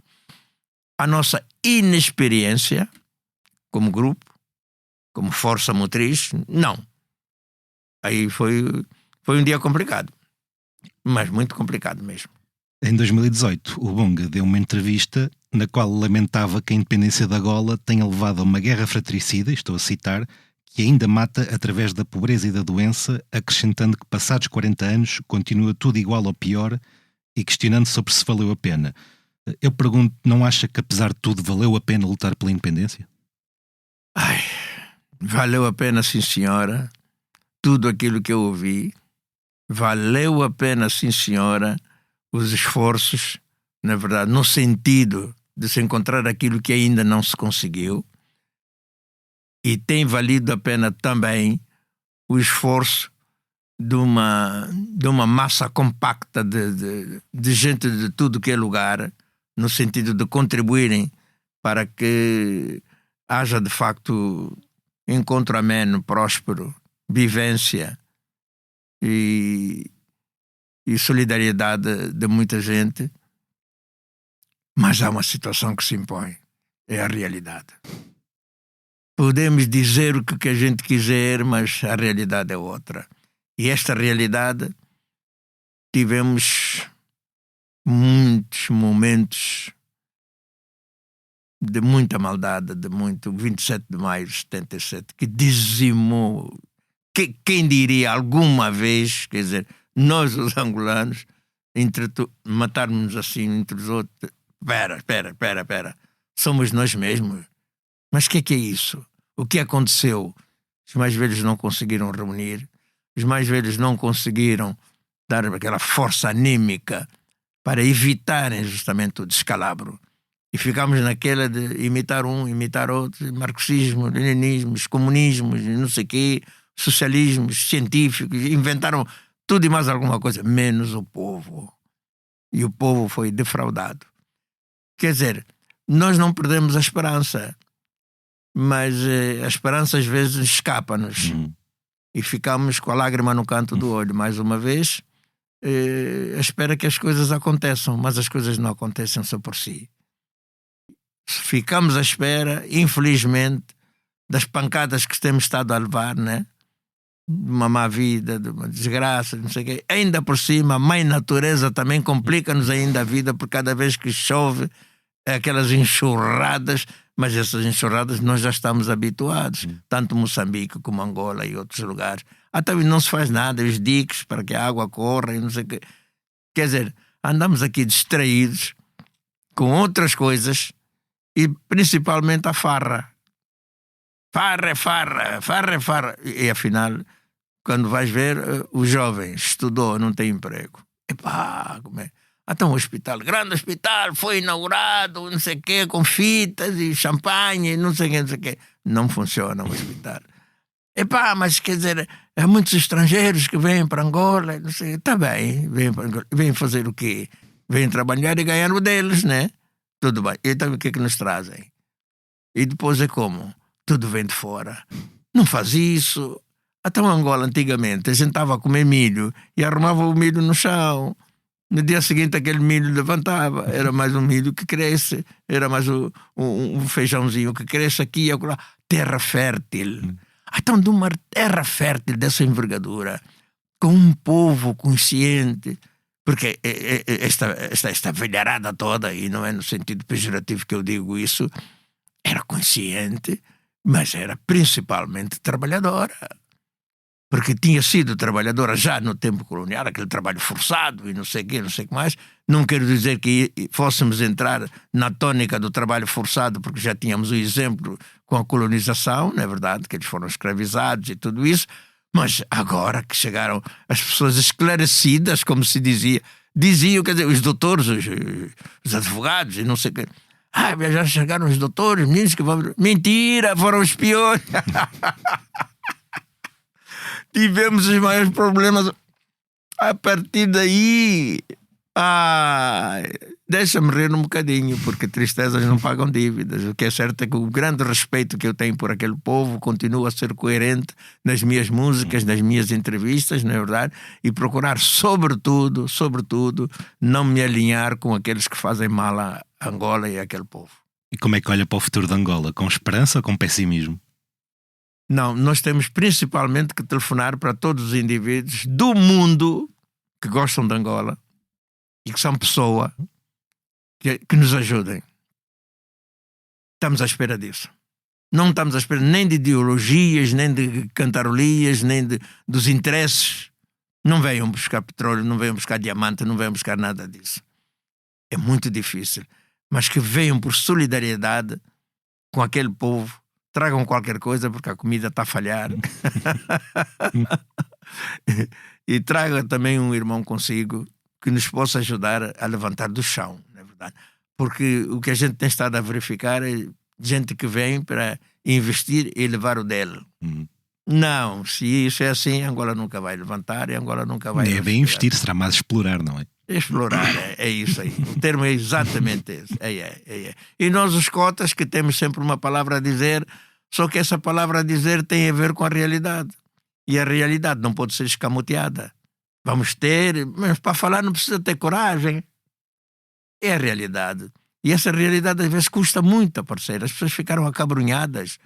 A nossa inexperiência como grupo, como força motriz, não. Aí foi um dia complicado, mas muito complicado mesmo. Em 2018, o Bonga deu uma entrevista na qual lamentava que a independência da Angola tenha levado a uma guerra fratricida, estou a citar, que ainda mata através da pobreza e da doença, acrescentando que passados 40 anos continua tudo igual ou pior e questionando sobre se valeu a pena. Eu pergunto, não acha que apesar de tudo valeu a pena lutar pela independência? Valeu a pena, sim senhora, tudo aquilo que eu ouvi. Valeu a pena, sim senhora, os esforços, na verdade, no sentido de se encontrar aquilo que ainda não se conseguiu. E tem valido a pena também o esforço de uma massa compacta de gente de tudo que é lugar, no sentido de contribuírem para que haja de facto encontro ameno, próspero, vivência e solidariedade de muita gente. Mas há uma situação que se impõe. é a realidade. Podemos dizer o que a gente quiser, mas a realidade é outra. E esta realidade, tivemos muitos momentos de muita maldade, de muito 27 de maio de 77, que dizimou, quem diria alguma vez, quer dizer, nós os angolanos, matarmos assim entre os outros. Espera, somos nós mesmos. Mas o que é isso? O que aconteceu? Os mais velhos não conseguiram reunir, os mais velhos não conseguiram dar aquela força anímica para evitarem justamente o descalabro. E ficámos naquela de imitar um, imitar outro, marxismo, leninismo, comunismos, não sei o quê, socialismos, científicos, inventaram tudo e mais alguma coisa, menos o povo. E o povo foi defraudado. Quer dizer, nós não perdemos a esperança, mas a esperança às vezes escapa-nos. E ficamos com a lágrima no canto do olho, mais uma vez, espera que as coisas aconteçam, mas as coisas não acontecem só por si. Ficamos à espera, infelizmente, das pancadas que temos estado a levar, né? De uma má vida, de uma desgraça, não sei o quê. Ainda por cima, a mãe natureza também complica-nos ainda a vida, porque cada vez que chove, é aquelas enxurradas, mas essas enxurradas nós já estamos habituados, tanto Moçambique como Angola e outros lugares. Até não se faz nada, os diques para que a água corra e não sei o quê. Quer dizer, andamos aqui distraídos com outras coisas e principalmente a farra. Farra. E afinal, quando vais ver, o jovem estudou, não tem emprego. Epá, como é? Até um hospital, grande hospital, foi inaugurado, não sei o quê, com fitas e champanhe, não sei o quê. Não funciona o hospital. Epá, mas quer dizer, há muitos estrangeiros que vêm para Angola, não sei, está bem, vêm fazer o quê? Vêm trabalhar e ganhar o deles, né? Tudo bem. Então o que é que nos trazem? E depois é como? Tudo vem de fora. Não faz isso. Até Angola, antigamente, a gente estava a comer milho e arrumava o milho no chão. No dia seguinte, aquele milho levantava. Era mais um milho que cresce. Era mais um feijãozinho que cresce aqui e acolá. Terra fértil. Então, de uma terra fértil dessa envergadura, com um povo consciente, porque esta velharada toda, e não é no sentido pejorativo que eu digo isso, era consciente, mas era principalmente trabalhadora. Porque tinha sido trabalhadora já no tempo colonial, aquele trabalho forçado e não sei o quê, não sei o que mais. Não quero dizer que fôssemos entrar na tónica do trabalho forçado, porque já tínhamos o exemplo com a colonização, não é verdade? Que eles foram escravizados e tudo isso. Mas agora que chegaram as pessoas esclarecidas, como se diziam, quer dizer, os doutores, os advogados e não sei o quê. Já chegaram os doutores, meninos que vão... Mentira, foram os peões. Tivemos os maiores problemas a partir daí. Deixa-me rir um bocadinho, porque tristezas não pagam dívidas. O que é certo é que o grande respeito que eu tenho por aquele povo continua a ser coerente nas minhas músicas, nas minhas entrevistas, não é verdade? E procurar, sobretudo, não me alinhar com aqueles que fazem mal a Angola e àquele povo. E como é que olha para o futuro de Angola? Com esperança ou com pessimismo? Não, nós temos principalmente que telefonar para todos os indivíduos do mundo que gostam de Angola e que são pessoas que nos ajudem. Estamos à espera disso. Não estamos à espera nem de ideologias, nem de cantarolias, nem dos interesses. Não venham buscar petróleo, não venham buscar diamante, não venham buscar nada disso. É muito difícil. Mas que venham por solidariedade com aquele povo. Tragam qualquer coisa, porque a comida está a falhar. E tragam também um irmão consigo que nos possa ajudar a levantar do chão, não é verdade? Porque o que a gente tem estado a verificar é gente que vem para investir e levar o dele. Não, se isso é assim, Angola nunca vai levantar e Angola nunca vai... Nem é bem investir, será mais explorar, não é? Explorar, é isso aí. O termo é exatamente esse. É. E nós, os cotas, que temos sempre uma palavra a dizer, só que essa palavra a dizer tem a ver com a realidade. E a realidade não pode ser escamoteada. Vamos ter, mas para falar não precisa ter coragem. É a realidade. E essa realidade às vezes custa muito a aparecer. As pessoas ficaram acabrunhadas,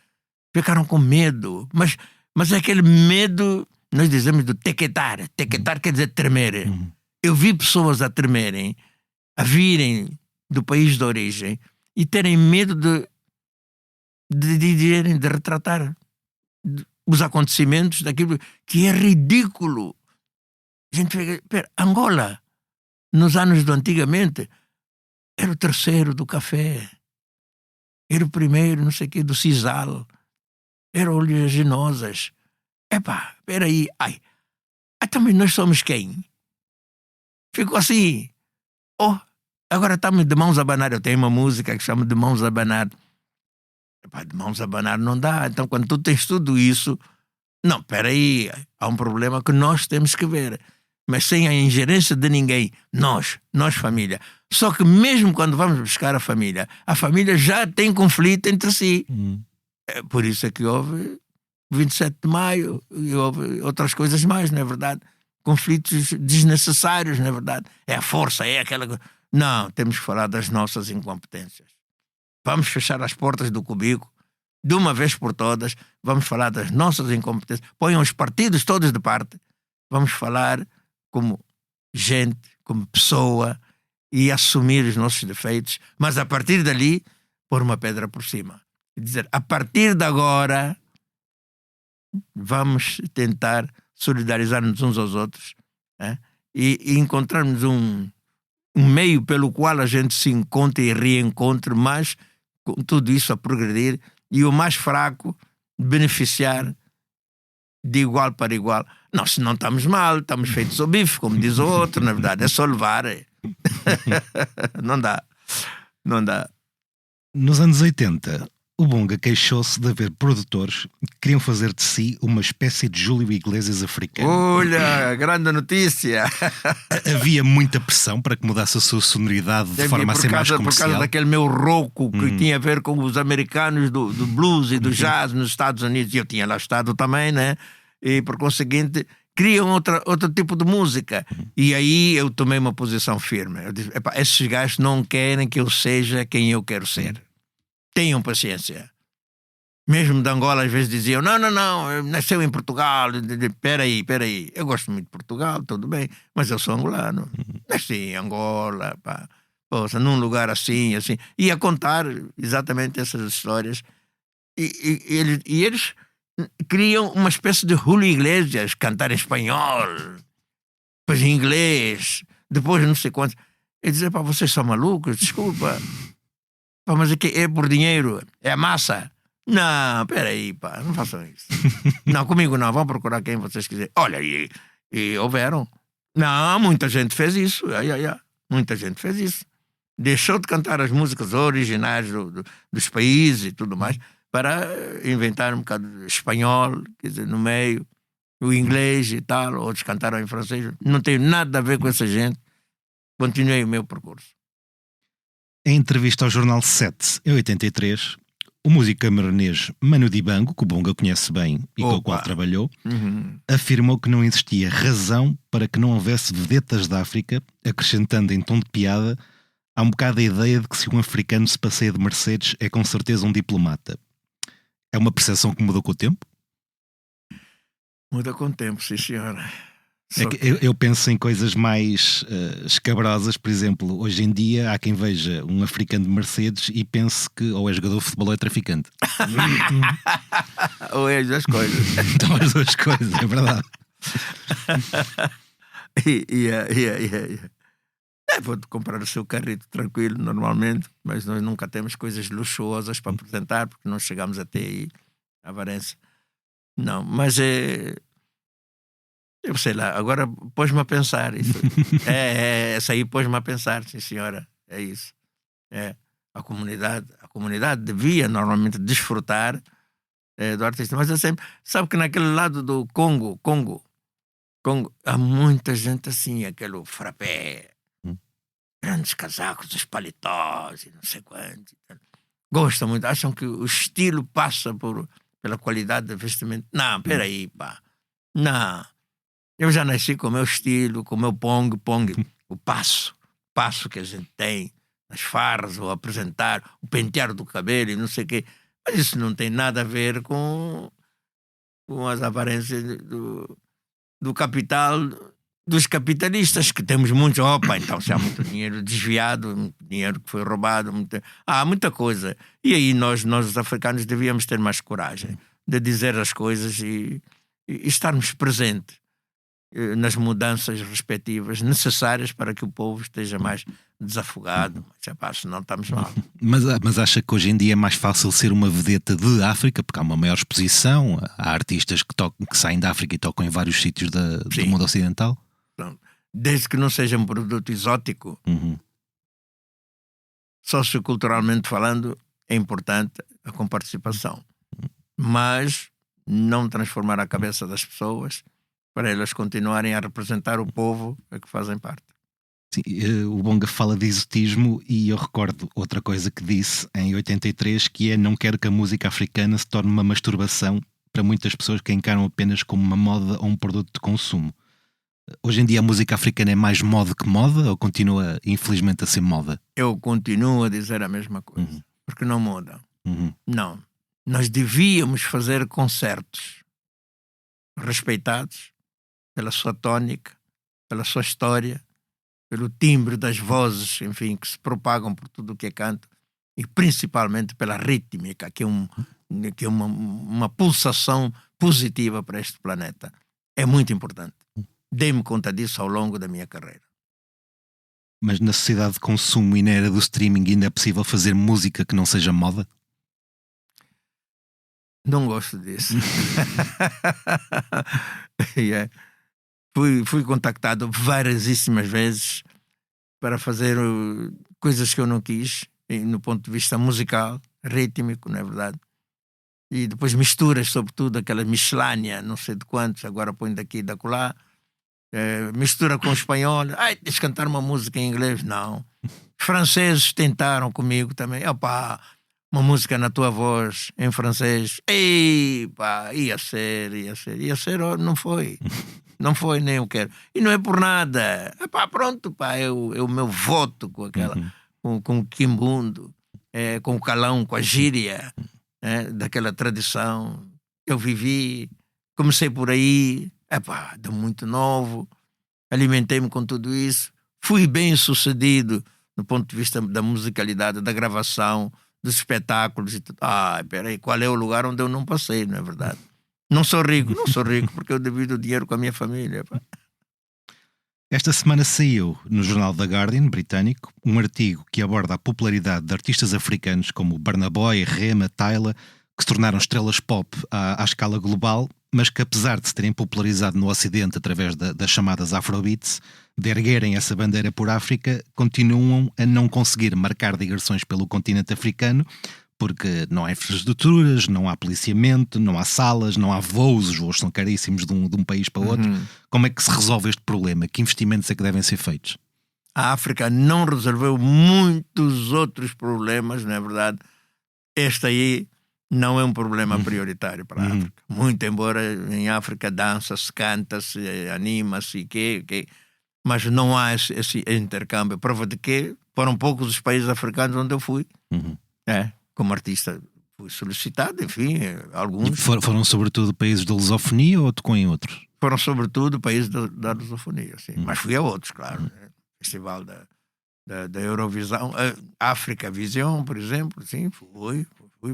ficaram com medo. Mas é aquele medo, nós dizemos do tequetar. Tequetar quer dizer tremer. Eu vi pessoas a tremerem, a virem do país de origem e terem medo de retratar os acontecimentos daquilo que é ridículo. A gente fica, Angola, nos anos do antigamente, era o terceiro do café, era o primeiro, não sei o quê, do sisal, era oleaginosas. Espera aí, também nós somos quem? Ficou assim, agora estamos de mãos a abanar. Eu tenho uma música que chama de mãos a abanar. De mãos a abanar não dá. Então quando tu tens tudo isso, não, espera aí, há um problema que nós temos que ver. Mas sem a ingerência de ninguém, nós família. Só que mesmo quando vamos buscar a família já tem conflito entre si. É por isso é que houve 27 de maio e houve outras coisas mais, não é verdade? Conflitos desnecessários, não é verdade? É a força, é aquela... Não, temos que falar das nossas incompetências. Vamos fechar as portas do cubículo de uma vez por todas. Vamos falar das nossas incompetências. Ponham os partidos todos de parte. Vamos falar como gente, como pessoa e assumir os nossos defeitos. Mas a partir dali, pôr uma pedra por cima. E dizer, a partir de agora, vamos tentar solidarizar-nos uns aos outros, e encontrarmos um meio pelo qual a gente se encontre e reencontre, mas com tudo isso a progredir e o mais fraco beneficiar de igual para igual. Não, se não estamos mal, estamos feitos ao bife, como diz o outro, na verdade, é só levar. Não dá. Nos anos 80, o Bonga queixou-se de haver produtores que queriam fazer de si uma espécie de Júlio Iglesias africano. Olha, grande notícia! Havia muita pressão para que mudasse a sua sonoridade de forma a ser mais comercial. Por causa daquele meu rouco que tinha a ver com os americanos do blues e do jazz nos Estados Unidos. E eu tinha lá estado também, né? E por conseguinte criam outro tipo de música. E aí eu tomei uma posição firme. Eu disse, esses gajos não querem que eu seja quem eu quero ser. Tenham paciência. Mesmo de Angola às vezes diziam, não, nasceu em Portugal. Espera aí. Eu gosto muito de Portugal, tudo bem, mas eu sou angolano. Nasci em Angola, num lugar assim. E a contar exatamente essas histórias. E eles criam uma espécie de Julio Iglesias, cantar em espanhol, depois em inglês, depois não sei quantos. E dizer, vocês são malucos, desculpa. Mas é por dinheiro, é a massa. Não, peraí, não façam isso. Não, comigo não, vão procurar quem vocês quiserem. Olha, e houveram. Não, muita gente fez isso. Muita gente fez isso. Deixou de cantar as músicas originais dos países e tudo mais para inventar um bocado de espanhol, quer dizer, no meio, o inglês e tal, outros cantaram em francês. Não tenho nada a ver com essa gente. Continuei o meu percurso. Em entrevista ao Jornal 7, em 83, o músico camaronês Manu Dibango, que o Bonga conhece bem e com o qual trabalhou, afirmou que não existia razão para que não houvesse vedetas da África, acrescentando em tom de piada, há um bocado a ideia de que se um africano se passeia de Mercedes é com certeza um diplomata. É uma percepção que mudou com o tempo? Muda com o tempo, sim senhora. Eu penso em coisas mais escabrosas. Por exemplo, hoje em dia há quem veja um africano de Mercedes e pense que ou é jogador de futebol ou é traficante. Ou é as duas coisas. Então as duas coisas, é verdade. Vou-te comprar o seu carrito tranquilo, normalmente, mas nós nunca temos coisas luxuosas para apresentar, porque não chegamos até aí, a Varense. Não, mas eu sei lá, agora pôs-me a pensar. Isso. Essa aí pôs-me a pensar, sim senhora, é isso. A comunidade devia normalmente desfrutar do artista, mas eu sempre, sabe que naquele lado do Congo, há muita gente assim, aquele frappé, grandes casacos, os paletós e não sei quanto. Gostam muito, acham que o estilo passa pela qualidade de vestimento. Não, peraí, não. Eu já nasci com o meu estilo, com o meu pong, o passo que a gente tem, as farras, ou apresentar, o pentear do cabelo e não sei o quê. Mas isso não tem nada a ver com as aparências do capital, dos capitalistas, que temos muitos. Opa, então se há muito dinheiro desviado, muito dinheiro que foi roubado, há muita coisa. E aí nós os africanos devíamos ter mais coragem de dizer as coisas e estarmos presentes nas mudanças respectivas necessárias para que o povo esteja mais desafogado. Senão estamos mal. Mas acha que hoje em dia é mais fácil ser uma vedeta de África, porque há uma maior exposição, há artistas que saem da África e tocam em vários sítios do mundo ocidental? Desde que não seja um produto exótico, socioculturalmente falando, é importante a comparticipação. Mas não transformar a cabeça das pessoas para elas continuarem a representar o povo a que fazem parte. Sim, o Bonga fala de exotismo e eu recordo outra coisa que disse em 83, que é: não quero que a música africana se torne uma masturbação para muitas pessoas que a encaram apenas como uma moda ou um produto de consumo. Hoje em dia a música africana é mais moda que moda ou continua infelizmente a ser moda? Eu continuo a dizer a mesma coisa, porque não muda. Não. Nós devíamos fazer concertos respeitados pela sua tónica, pela sua história, pelo timbre das vozes, enfim, que se propagam por tudo o que é canto, e principalmente pela rítmica, que é uma pulsação positiva para este planeta. É muito importante. Dei-me conta disso ao longo da minha carreira. Mas na sociedade de consumo e na era do streaming ainda é possível fazer música que não seja moda? Não gosto disso. Fui contactado variedíssimas vezes para fazer coisas que eu não quis, no ponto de vista musical, rítmico, não é verdade? E depois misturas, sobretudo aquela miscelânea, não sei de quantos, agora põe daqui e da acolá. Mistura com o espanhol. Tens de cantar uma música em inglês? Não. Os franceses tentaram comigo também. Opa, uma música na tua voz, em francês. Ia ser, não foi. Não foi, nem eu quero. E não é por nada. Pronto, é o meu voto com aquela, com o quimbundo, com o calão, com a gíria, daquela tradição. Eu vivi, comecei por aí, de muito novo, alimentei-me com tudo isso, fui bem sucedido no ponto de vista da musicalidade, da gravação, dos espetáculos e tudo. Peraí, qual é o lugar onde eu não passei, não é verdade? Não sou rico porque eu divido o dinheiro com a minha família. Esta semana saiu no jornal The Guardian, britânico, um artigo que aborda a popularidade de artistas africanos como Burna Boy, Rema, Tyla, que se tornaram estrelas pop à escala global, mas que apesar de se terem popularizado no Ocidente através das chamadas Afrobeats, de erguerem essa bandeira por África, continuam a não conseguir marcar digressões pelo continente africano, porque não há infraestruturas, não há policiamento, não há salas, não há voos, os voos são caríssimos de um país para outro. Como é que se resolve este problema? Que investimentos é que devem ser feitos? A África não resolveu muitos outros problemas, não é verdade? Este aí não é um problema prioritário para a África. Muito embora em África dança-se, canta-se, anima-se, mas não há esse intercâmbio. Prova de que foram poucos os países africanos onde eu fui. Como artista fui solicitado, enfim, alguns. Foram sobretudo países da lusofonia ou tocou em outros? Foram sobretudo países da lusofonia, sim. Mas fui a outros, claro. Festival da Eurovisão, África Vision, por exemplo, sim, fui,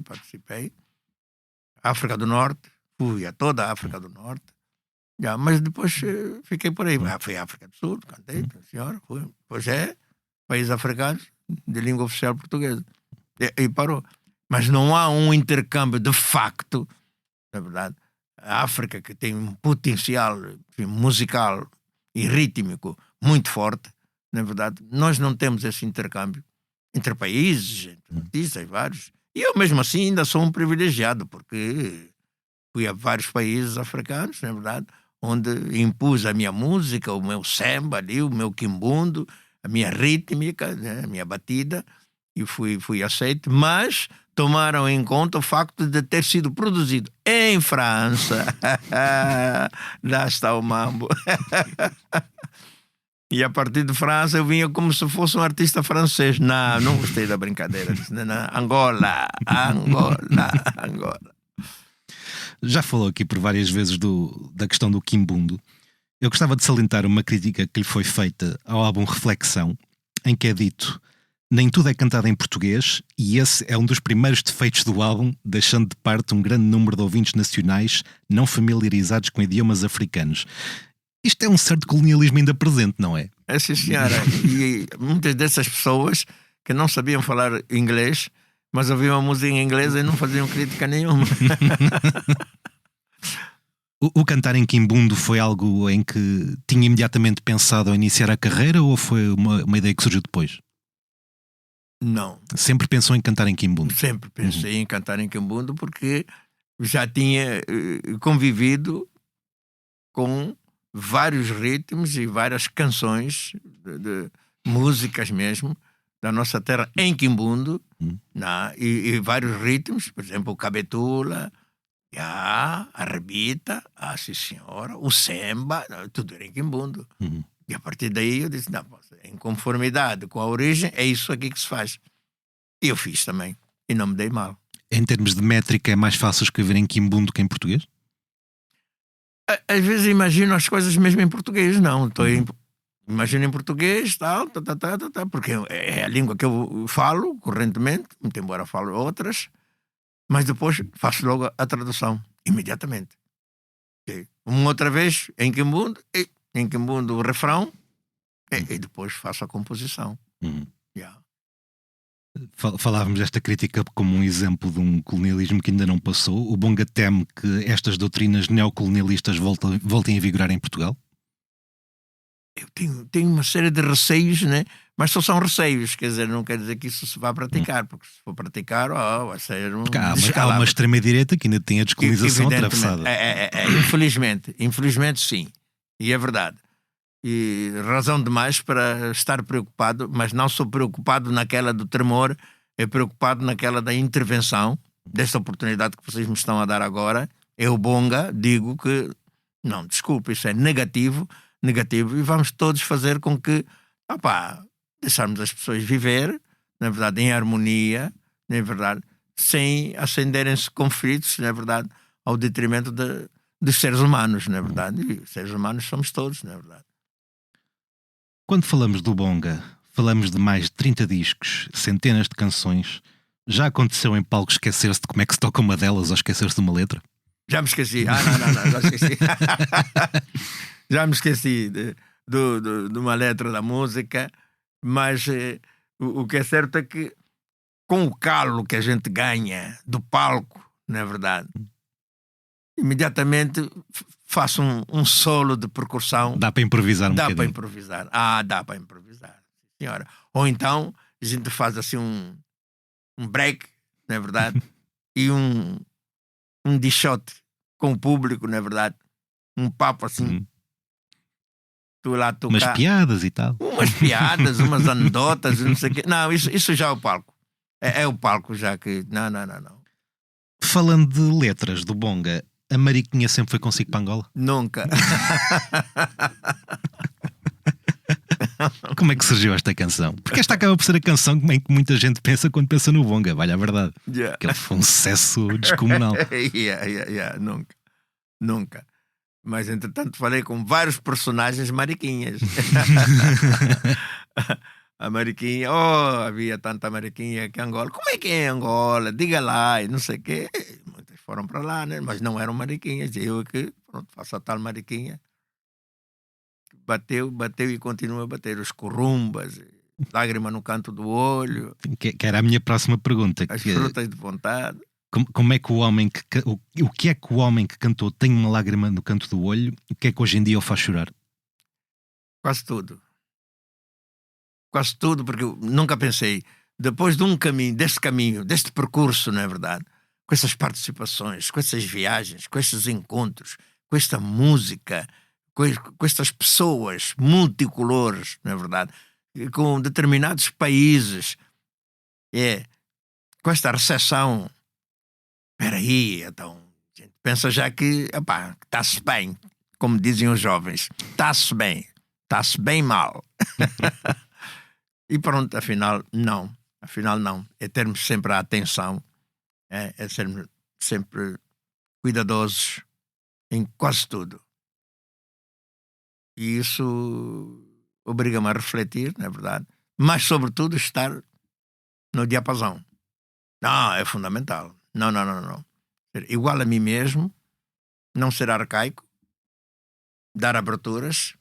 participei. África do Norte, fui a toda a África do Norte. Mas depois fiquei por aí. Fui à África do Sul, cantei, senhora, fui. Depois países africanos de língua oficial portuguesa. E parou. Mas não há um intercâmbio de facto, na verdade. A África, que tem um potencial, enfim, musical e rítmico muito forte, na verdade, nós não temos esse intercâmbio entre países, entre artistas, vários. E eu mesmo assim ainda sou um privilegiado, porque fui a vários países africanos, na verdade, onde impus a minha música, o meu samba ali, o meu quimbundo, a minha rítmica, a minha batida, e fui aceito, mas tomaram em conta o facto de ter sido produzido em França. Lá está o mambo. E a partir de França eu vinha como se fosse um artista francês. Não gostei da brincadeira. Disse, não, Angola. Já falou aqui por várias vezes da questão do Quimbundo. Eu gostava de salientar uma crítica que lhe foi feita ao álbum Reflexão, em que é dito: nem tudo é cantado em português, e esse é um dos primeiros defeitos do álbum, deixando de parte um grande número de ouvintes nacionais não familiarizados com idiomas africanos. Isto é um certo colonialismo ainda presente, não é? É, sim, senhora. E muitas dessas pessoas que não sabiam falar inglês, mas ouviam a música em inglês e não faziam crítica nenhuma. O cantar em Quimbundo foi algo em que tinha imediatamente pensado em iniciar a carreira, ou foi uma ideia que surgiu depois? Não. Sempre pensou em cantar em Quimbundo? Sempre pensei em cantar em Quimbundo porque já tinha convivido com vários ritmos e várias canções de músicas mesmo da nossa terra em Quimbundo, e vários ritmos, por exemplo, o cabetula, a rebita, sim senhora, o samba, tudo era em Quimbundo. E a partir daí eu disse, não, em conformidade com a origem, é isso aqui que se faz. E eu fiz também, e não me dei mal. Em termos de métrica, é mais fácil escrever em Quimbundo que em português? Às vezes imagino as coisas mesmo em português, não. Imagino em português, porque é a língua que eu falo correntemente, muito embora falo outras, mas depois faço logo a tradução, imediatamente. Uma outra vez em Quimbundo o refrão, e depois faço a composição. Falávamos desta crítica como um exemplo de um colonialismo que ainda não passou. O Bonga teme que estas doutrinas neocolonialistas voltem a vigorar em Portugal? Eu tenho uma série de receios, né? Mas só são receios, quer dizer, não quer dizer que isso se vá praticar, porque se for praticar, vai ser um... Porque há uma extrema-direita que ainda tem a descolonização atravessada. Infelizmente sim, e é verdade. E razão demais para estar preocupado, mas não sou preocupado naquela do tremor, é preocupado naquela da intervenção, desta oportunidade que vocês me estão a dar agora. Eu, Bonga, digo que, não, desculpe, isso é negativo, e vamos todos fazer com que, deixarmos as pessoas viver, na verdade, em harmonia, na verdade, sem acenderem-se conflitos, na verdade, ao detrimento dos seres humanos, na verdade. E os seres humanos somos todos, na verdade. Quando falamos do Bonga, falamos de mais de 30 discos, centenas de canções. Já aconteceu em palco esquecer-se de como é que se toca uma delas ou esquecer-se de uma letra? Já me esqueci. Não, já esqueci. Já me esqueci de uma letra da música, mas o que é certo é que com o calo que a gente ganha do palco, não é verdade, imediatamente faço um solo de percussão. Dá para improvisar Dá para improvisar. Dá para improvisar, senhora. Ou então a gente faz assim um break, não é verdade, e um dichote com o público, não é verdade, um papo assim. Tu lá tocar. Umas piadas e tal. Umas piadas, umas anedotas, não sei o quê. Não, isso já é o palco. É o palco já que... Não. Falando de letras do Bonga, a Mariquinha sempre foi consigo para Angola? Nunca. Como é que surgiu esta canção? Porque esta acaba por ser a canção em que muita gente pensa quando pensa no Bonga, vale a verdade. Que foi um sucesso descomunal. Nunca. Mas entretanto falei com vários personagens mariquinhas. A Mariquinha, havia tanta Mariquinha que Angola. Como é que é Angola? Diga lá, e não sei o quê. Muitas foram para lá, né? Mas não eram Mariquinhas. Eu que, faço a tal Mariquinha. Bateu e continua a bater. Os corumbas, lágrima no canto do olho. Que era a minha próxima pergunta. As frutas de vontade. Como é que o que é que o homem que cantou tem uma lágrima no canto do olho? O que é que hoje em dia o faz chorar? Quase tudo, porque eu nunca pensei, depois de deste percurso, não é verdade, com essas participações, com essas viagens, com esses encontros, com esta música, com estas pessoas multicolores, não é verdade, com determinados países, com esta recepção. Espera aí, então, a gente pensa já que está-se bem, como dizem os jovens, está-se bem, está-se bem mal. E pronto, afinal não. É termos sempre a atenção, é sermos sempre cuidadosos em quase tudo. E isso obriga-me a refletir, não é verdade? Mas, sobretudo, estar no diapasão. Não, é fundamental. Não. Ser igual a mim mesmo, não ser arcaico, dar aberturas,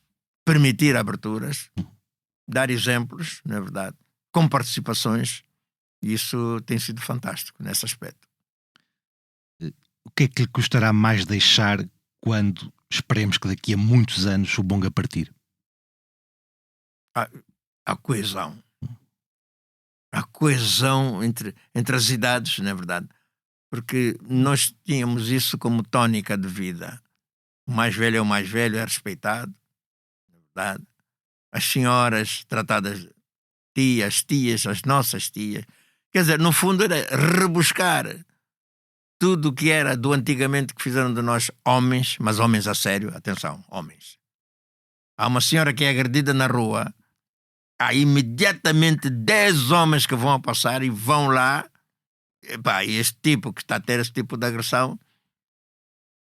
permitir aberturas, dar exemplos, não é verdade? Com participações. E isso tem sido fantástico nesse aspecto. O que é que lhe custará mais deixar quando esperemos que daqui a muitos anos o Bonga partir? A coesão. A coesão entre as idades, não é verdade? Porque nós tínhamos isso como tónica de vida. O mais velho é o mais velho, é respeitado, não é verdade? As senhoras tratadas tias, as nossas tias. Quer dizer, no fundo era rebuscar tudo o que era do antigamente que fizeram de nós homens, mas homens a sério, atenção, homens. Há uma senhora que é agredida na rua, há imediatamente 10 homens que vão a passar e vão lá, e este tipo que está a ter esse tipo de agressão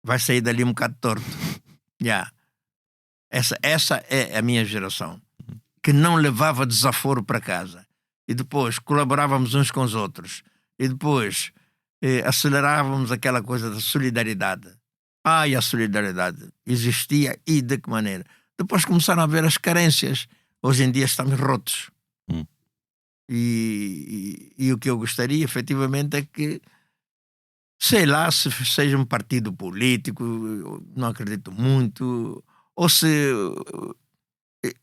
vai sair dali um bocado torto. Essa é a minha geração, que não levava desaforo para casa. E depois colaborávamos uns com os outros. E depois acelerávamos aquela coisa da solidariedade. E a solidariedade existia e de que maneira? Depois começaram a ver as carências. Hoje em dia estamos rotos. E o que eu gostaria, efetivamente, é que, sei lá, se seja um partido político, não acredito muito, ou se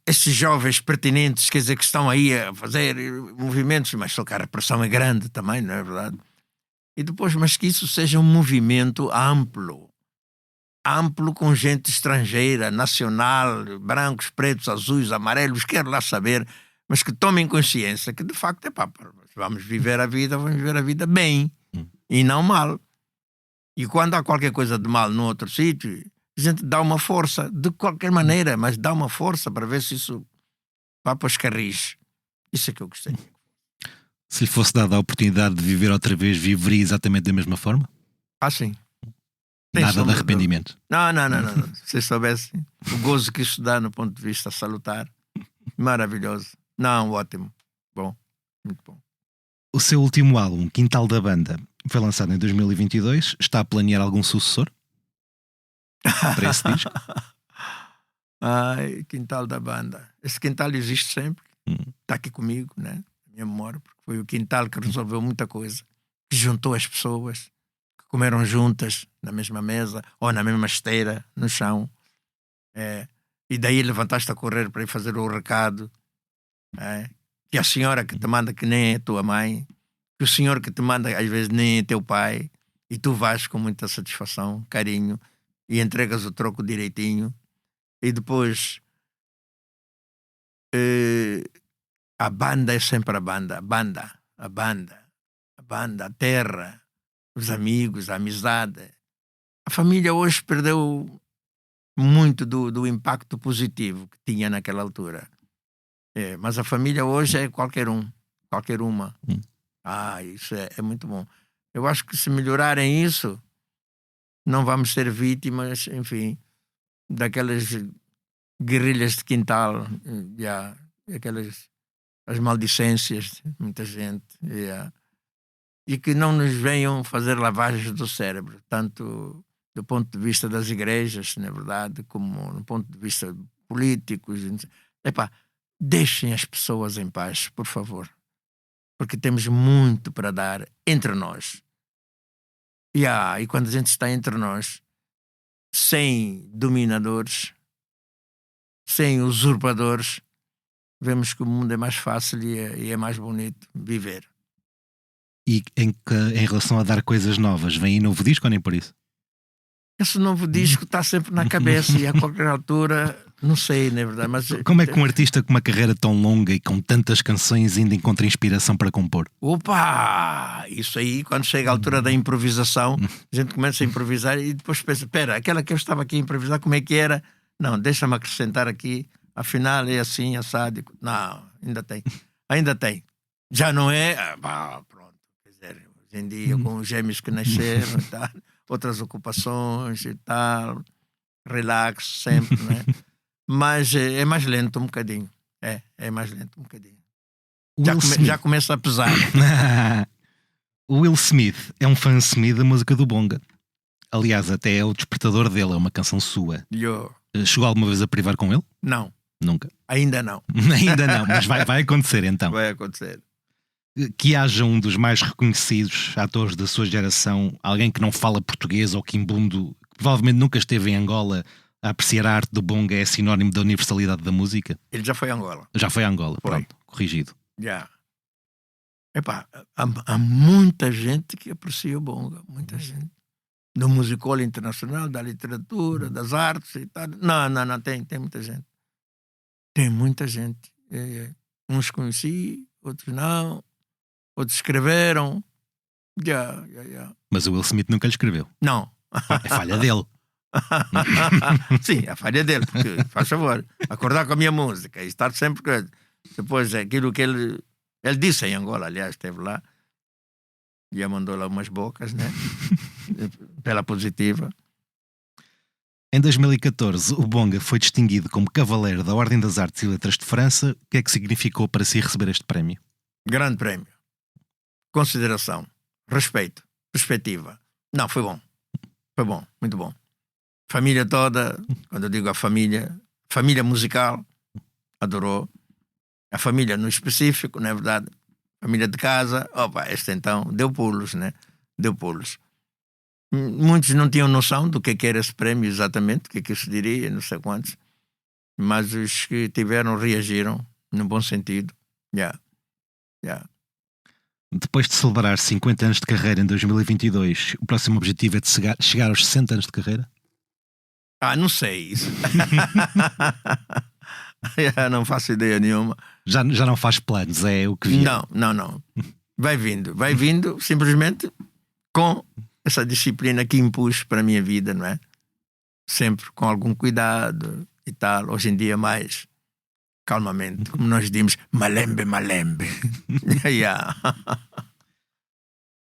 esses jovens pertinentes, quer dizer, que estão aí a fazer movimentos, mas só que a repressão é grande também, não é verdade? E depois, mas que isso seja um movimento amplo com gente estrangeira, nacional, brancos, pretos, azuis, amarelos, quero lá saber, mas que tomem consciência que de facto vamos viver a vida bem e não mal. E quando há qualquer coisa de mal no outro sítio, a gente dá uma força, de qualquer maneira, mas dá uma força para ver se isso vai para os carris. Isso é que eu gostaria. Se lhe fosse dada a oportunidade de viver outra vez, viveria exatamente da mesma forma? Sim. Nada de arrependimento? Não. Se soubesse o gozo que isso dá no ponto de vista salutar, maravilhoso. Não, ótimo. Bom, muito bom. O seu último álbum, Quintal da Banda, foi lançado em 2022. Está a planear algum sucessor para esse disco? Quintal da Banda. Esse quintal existe sempre. Está aqui comigo, né? Minha memória, porque foi o quintal que resolveu muita coisa, que juntou as pessoas, que comeram juntas na mesma mesa ou na mesma esteira, no chão. E daí levantaste a correr para ir fazer o recado. Que a senhora que te manda, que nem é tua mãe, que o senhor que te manda às vezes nem é teu pai, e tu vais com muita satisfação, carinho, e entregas o troco direitinho. E depois a banda é sempre a banda, a terra, os amigos, a amizade. A família hoje perdeu muito do impacto positivo que tinha naquela altura. Mas a família hoje é qualquer uma. Isso é muito bom. Eu acho que se melhorarem isso, não vamos ser vítimas, enfim, daquelas guerrilhas de quintal, as maldicências de muita gente, e que não nos venham fazer lavagens do cérebro, tanto do ponto de vista das igrejas, na verdade, como no ponto de vista políticos. Deixem as pessoas em paz, por favor, porque temos muito para dar entre nós. E quando a gente está entre nós, sem dominadores, sem usurpadores, vemos que o mundo é mais fácil e é mais bonito viver. E em relação a dar coisas novas, vem aí novo disco ou nem por isso? Esse novo disco está sempre na cabeça e a qualquer altura, não sei, na verdade. Mas como é que um artista com uma carreira tão longa e com tantas canções ainda encontra inspiração para compor? Isso aí, quando chega a altura da improvisação, a gente começa a improvisar e depois pensa, espera, aquela que eu estava aqui a improvisar, como é que era? Não, deixa-me acrescentar aqui afinal é assim, é sádico. Não, ainda tem. Já não é, pronto. Quer dizer, hoje em dia, com os gêmeos que nasceram e tal, outras ocupações e tal, relax sempre, né? Mas é mais lento um bocadinho. É mais lento um bocadinho. Já começa a pesar. O Will Smith é um fã-semi da música do Bonga. Aliás, até é o despertador dele, é uma canção sua. Chegou alguma vez a privar com ele? Não. Nunca? Ainda não. Ainda não, mas vai acontecer então. Vai acontecer. Que haja um dos mais reconhecidos atores da sua geração, alguém que não fala português ou quimbundo, que provavelmente nunca esteve em Angola a apreciar a arte do Bonga, é sinónimo da universalidade da música? Ele já foi a Angola. Já foi a Angola, Foi. Pronto, corrigido. Já. Epá, há muita gente que aprecia o Bonga, muita gente. Do musical internacional, da literatura, das artes e tal. Não, tem muita gente. Tem muita gente. Uns conheci, outros não, outros escreveram. Já. Mas o Will Smith nunca lhe escreveu. Não. É falha dele. Sim, é falha dele, porque, faz favor, acordar com a minha música e estar sempre com... Depois, aquilo que ele disse em Angola, aliás, esteve lá, já mandou lá umas bocas, né? Pela positiva. Em 2014, o Bonga foi distinguido como Cavaleiro da Ordem das Artes e Letras de França. O que é que significou para si receber este prémio? Grande prémio. Consideração, respeito, perspectiva. Não, foi bom. Foi bom, muito bom. Família toda, quando eu digo a família musical, adorou. A família no específico, não é verdade? Família de casa, este então deu pulos, né? Deu pulos. Muitos não tinham noção do que era esse prémio exatamente, o que se diria, não sei quantos. Mas os que tiveram reagiram, no bom sentido. Depois de celebrar 50 anos de carreira em 2022, o próximo objetivo é de chegar aos 60 anos de carreira? Não sei isso. Não faço ideia nenhuma. Já não faz planos, é o que vier. Não. Vai vindo simplesmente com essa disciplina que impus para a minha vida, não é? Sempre com algum cuidado e tal. Hoje em dia mais calmamente, como nós dizemos, malembe.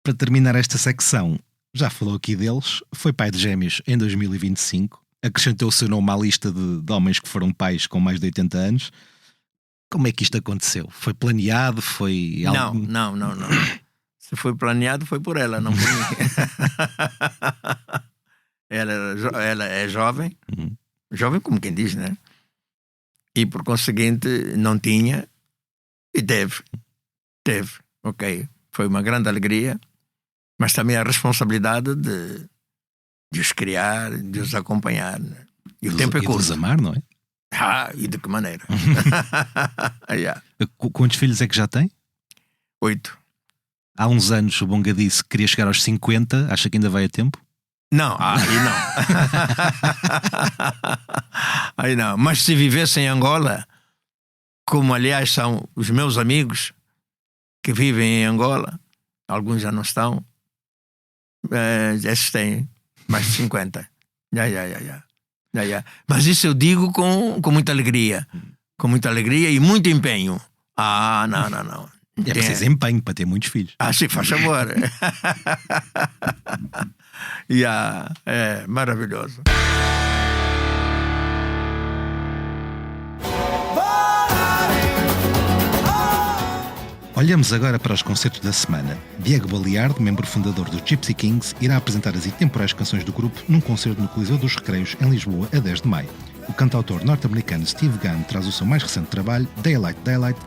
Para terminar esta secção, já falou aqui deles, foi pai de gêmeos em 2025, acrescentou o seu nome à lista de homens que foram pais com mais de 80 anos. Como é que isto aconteceu? Foi planeado? Foi algo... Não. Se foi planeado, foi por ela, não por mim. Ela é jovem, jovem como quem diz, né? E por conseguinte não tinha e teve, ok. Foi uma grande alegria, mas também a responsabilidade de os criar, de os acompanhar, né? E o tempo é curto. E de os amar, não é? E de que maneira? Quantos filhos é que já tem? 8. Há uns anos o Bonga disse que queria chegar aos 50. Acha que ainda vai a tempo? Não, aí não. Mas se vivesse em Angola, como aliás são os meus amigos que vivem em Angola, alguns já não estão, esses têm mais de 50. Mas isso eu digo com muita alegria. Com muita alegria e muito empenho. Não. É preciso empenho para ter muitos filhos. Sim, faz favor. É maravilhoso. Olhamos agora para os concertos da semana. Diego Baliardo, membro fundador dos Gypsy Kings, irá apresentar as intemporais canções do grupo num concerto no Coliseu dos Recreios, em Lisboa, a 10 de maio. O cantautor norte-americano Steve Gunn traz o seu mais recente trabalho, Daylight,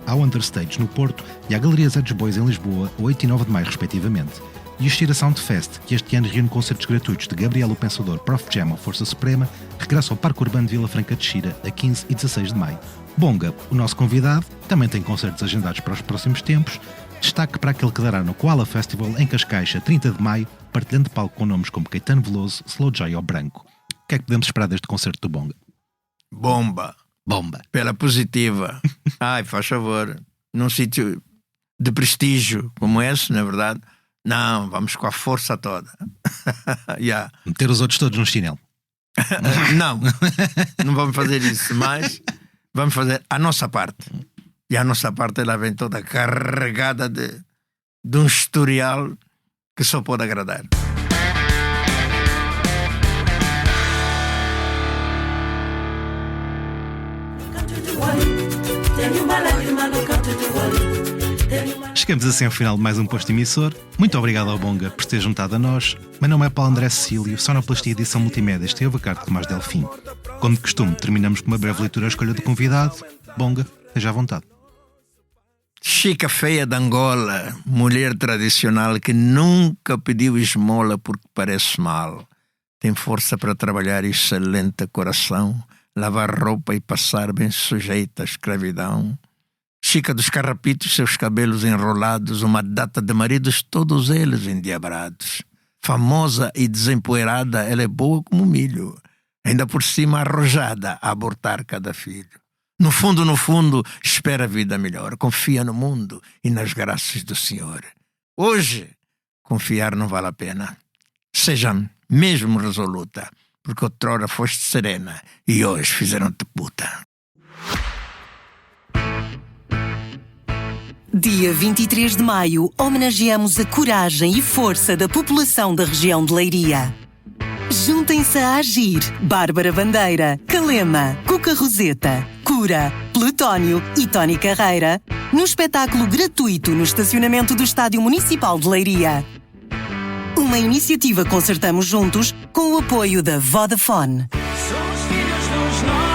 ao Understage no Porto e à Galeria Zé dos Bois em Lisboa, a 8 e 9 de maio, respectivamente. E o Xira Soundfest, que este ano reúne concertos gratuitos de Gabriel o Pensador, Prof Jam ou Força Suprema, regressa ao Parque Urbano de Vila Franca de Xira, a 15 e 16 de maio. Bonga, o nosso convidado, também tem concertos agendados para os próximos tempos. Destaque para aquele que dará no Koala Festival em Cascais, a 30 de maio, partilhando palco com nomes como Caetano Veloso, Slow J ou Branco. O que é que podemos esperar deste concerto do Bonga? Bomba. Pela positiva. Faz favor. Num sítio de prestígio como esse, na verdade, não, vamos com a força toda. Meter os outros todos no chinelo. Não vamos fazer isso, mas Vamos fazer a nossa parte. E a nossa parte ela vem toda carregada de um historial que só pode agradar. Chegamos assim ao final de mais um posto emissor. Muito obrigado ao Bonga por ter juntado a nós. Meu nome é Paulo André Cecílio, sonoplastia edição multimédia esteve a cargo de Tomás Delfim. Como de costume, terminamos com uma breve leitura à escolha do convidado. Bonga, esteja à vontade. Chica Feia de Angola, mulher tradicional que nunca pediu esmola porque parece mal. Tem força para trabalhar, excelente coração, lavar roupa e passar bem sujeita à escravidão. Chica dos Carrapitos, seus cabelos enrolados, uma data de maridos, todos eles endiabrados. Famosa e desempoeirada, ela é boa como milho, ainda por cima arrojada a abortar cada filho. No fundo, espera a vida melhor, confia no mundo e nas graças do Senhor. Hoje, confiar não vale a pena. Seja mesmo resoluta, porque outrora foste serena e hoje fizeram-te puta. Dia 23 de maio, homenageamos a coragem e força da população da região de Leiria. Juntem-se a Agir, Bárbara Bandeira, Calema, Cuca Roseta, Cura, Plutónio e Tony Carreira, no espetáculo gratuito no estacionamento do Estádio Municipal de Leiria. Uma iniciativa Concertamos Juntos com o apoio da Vodafone. Somos filhos dos nossos.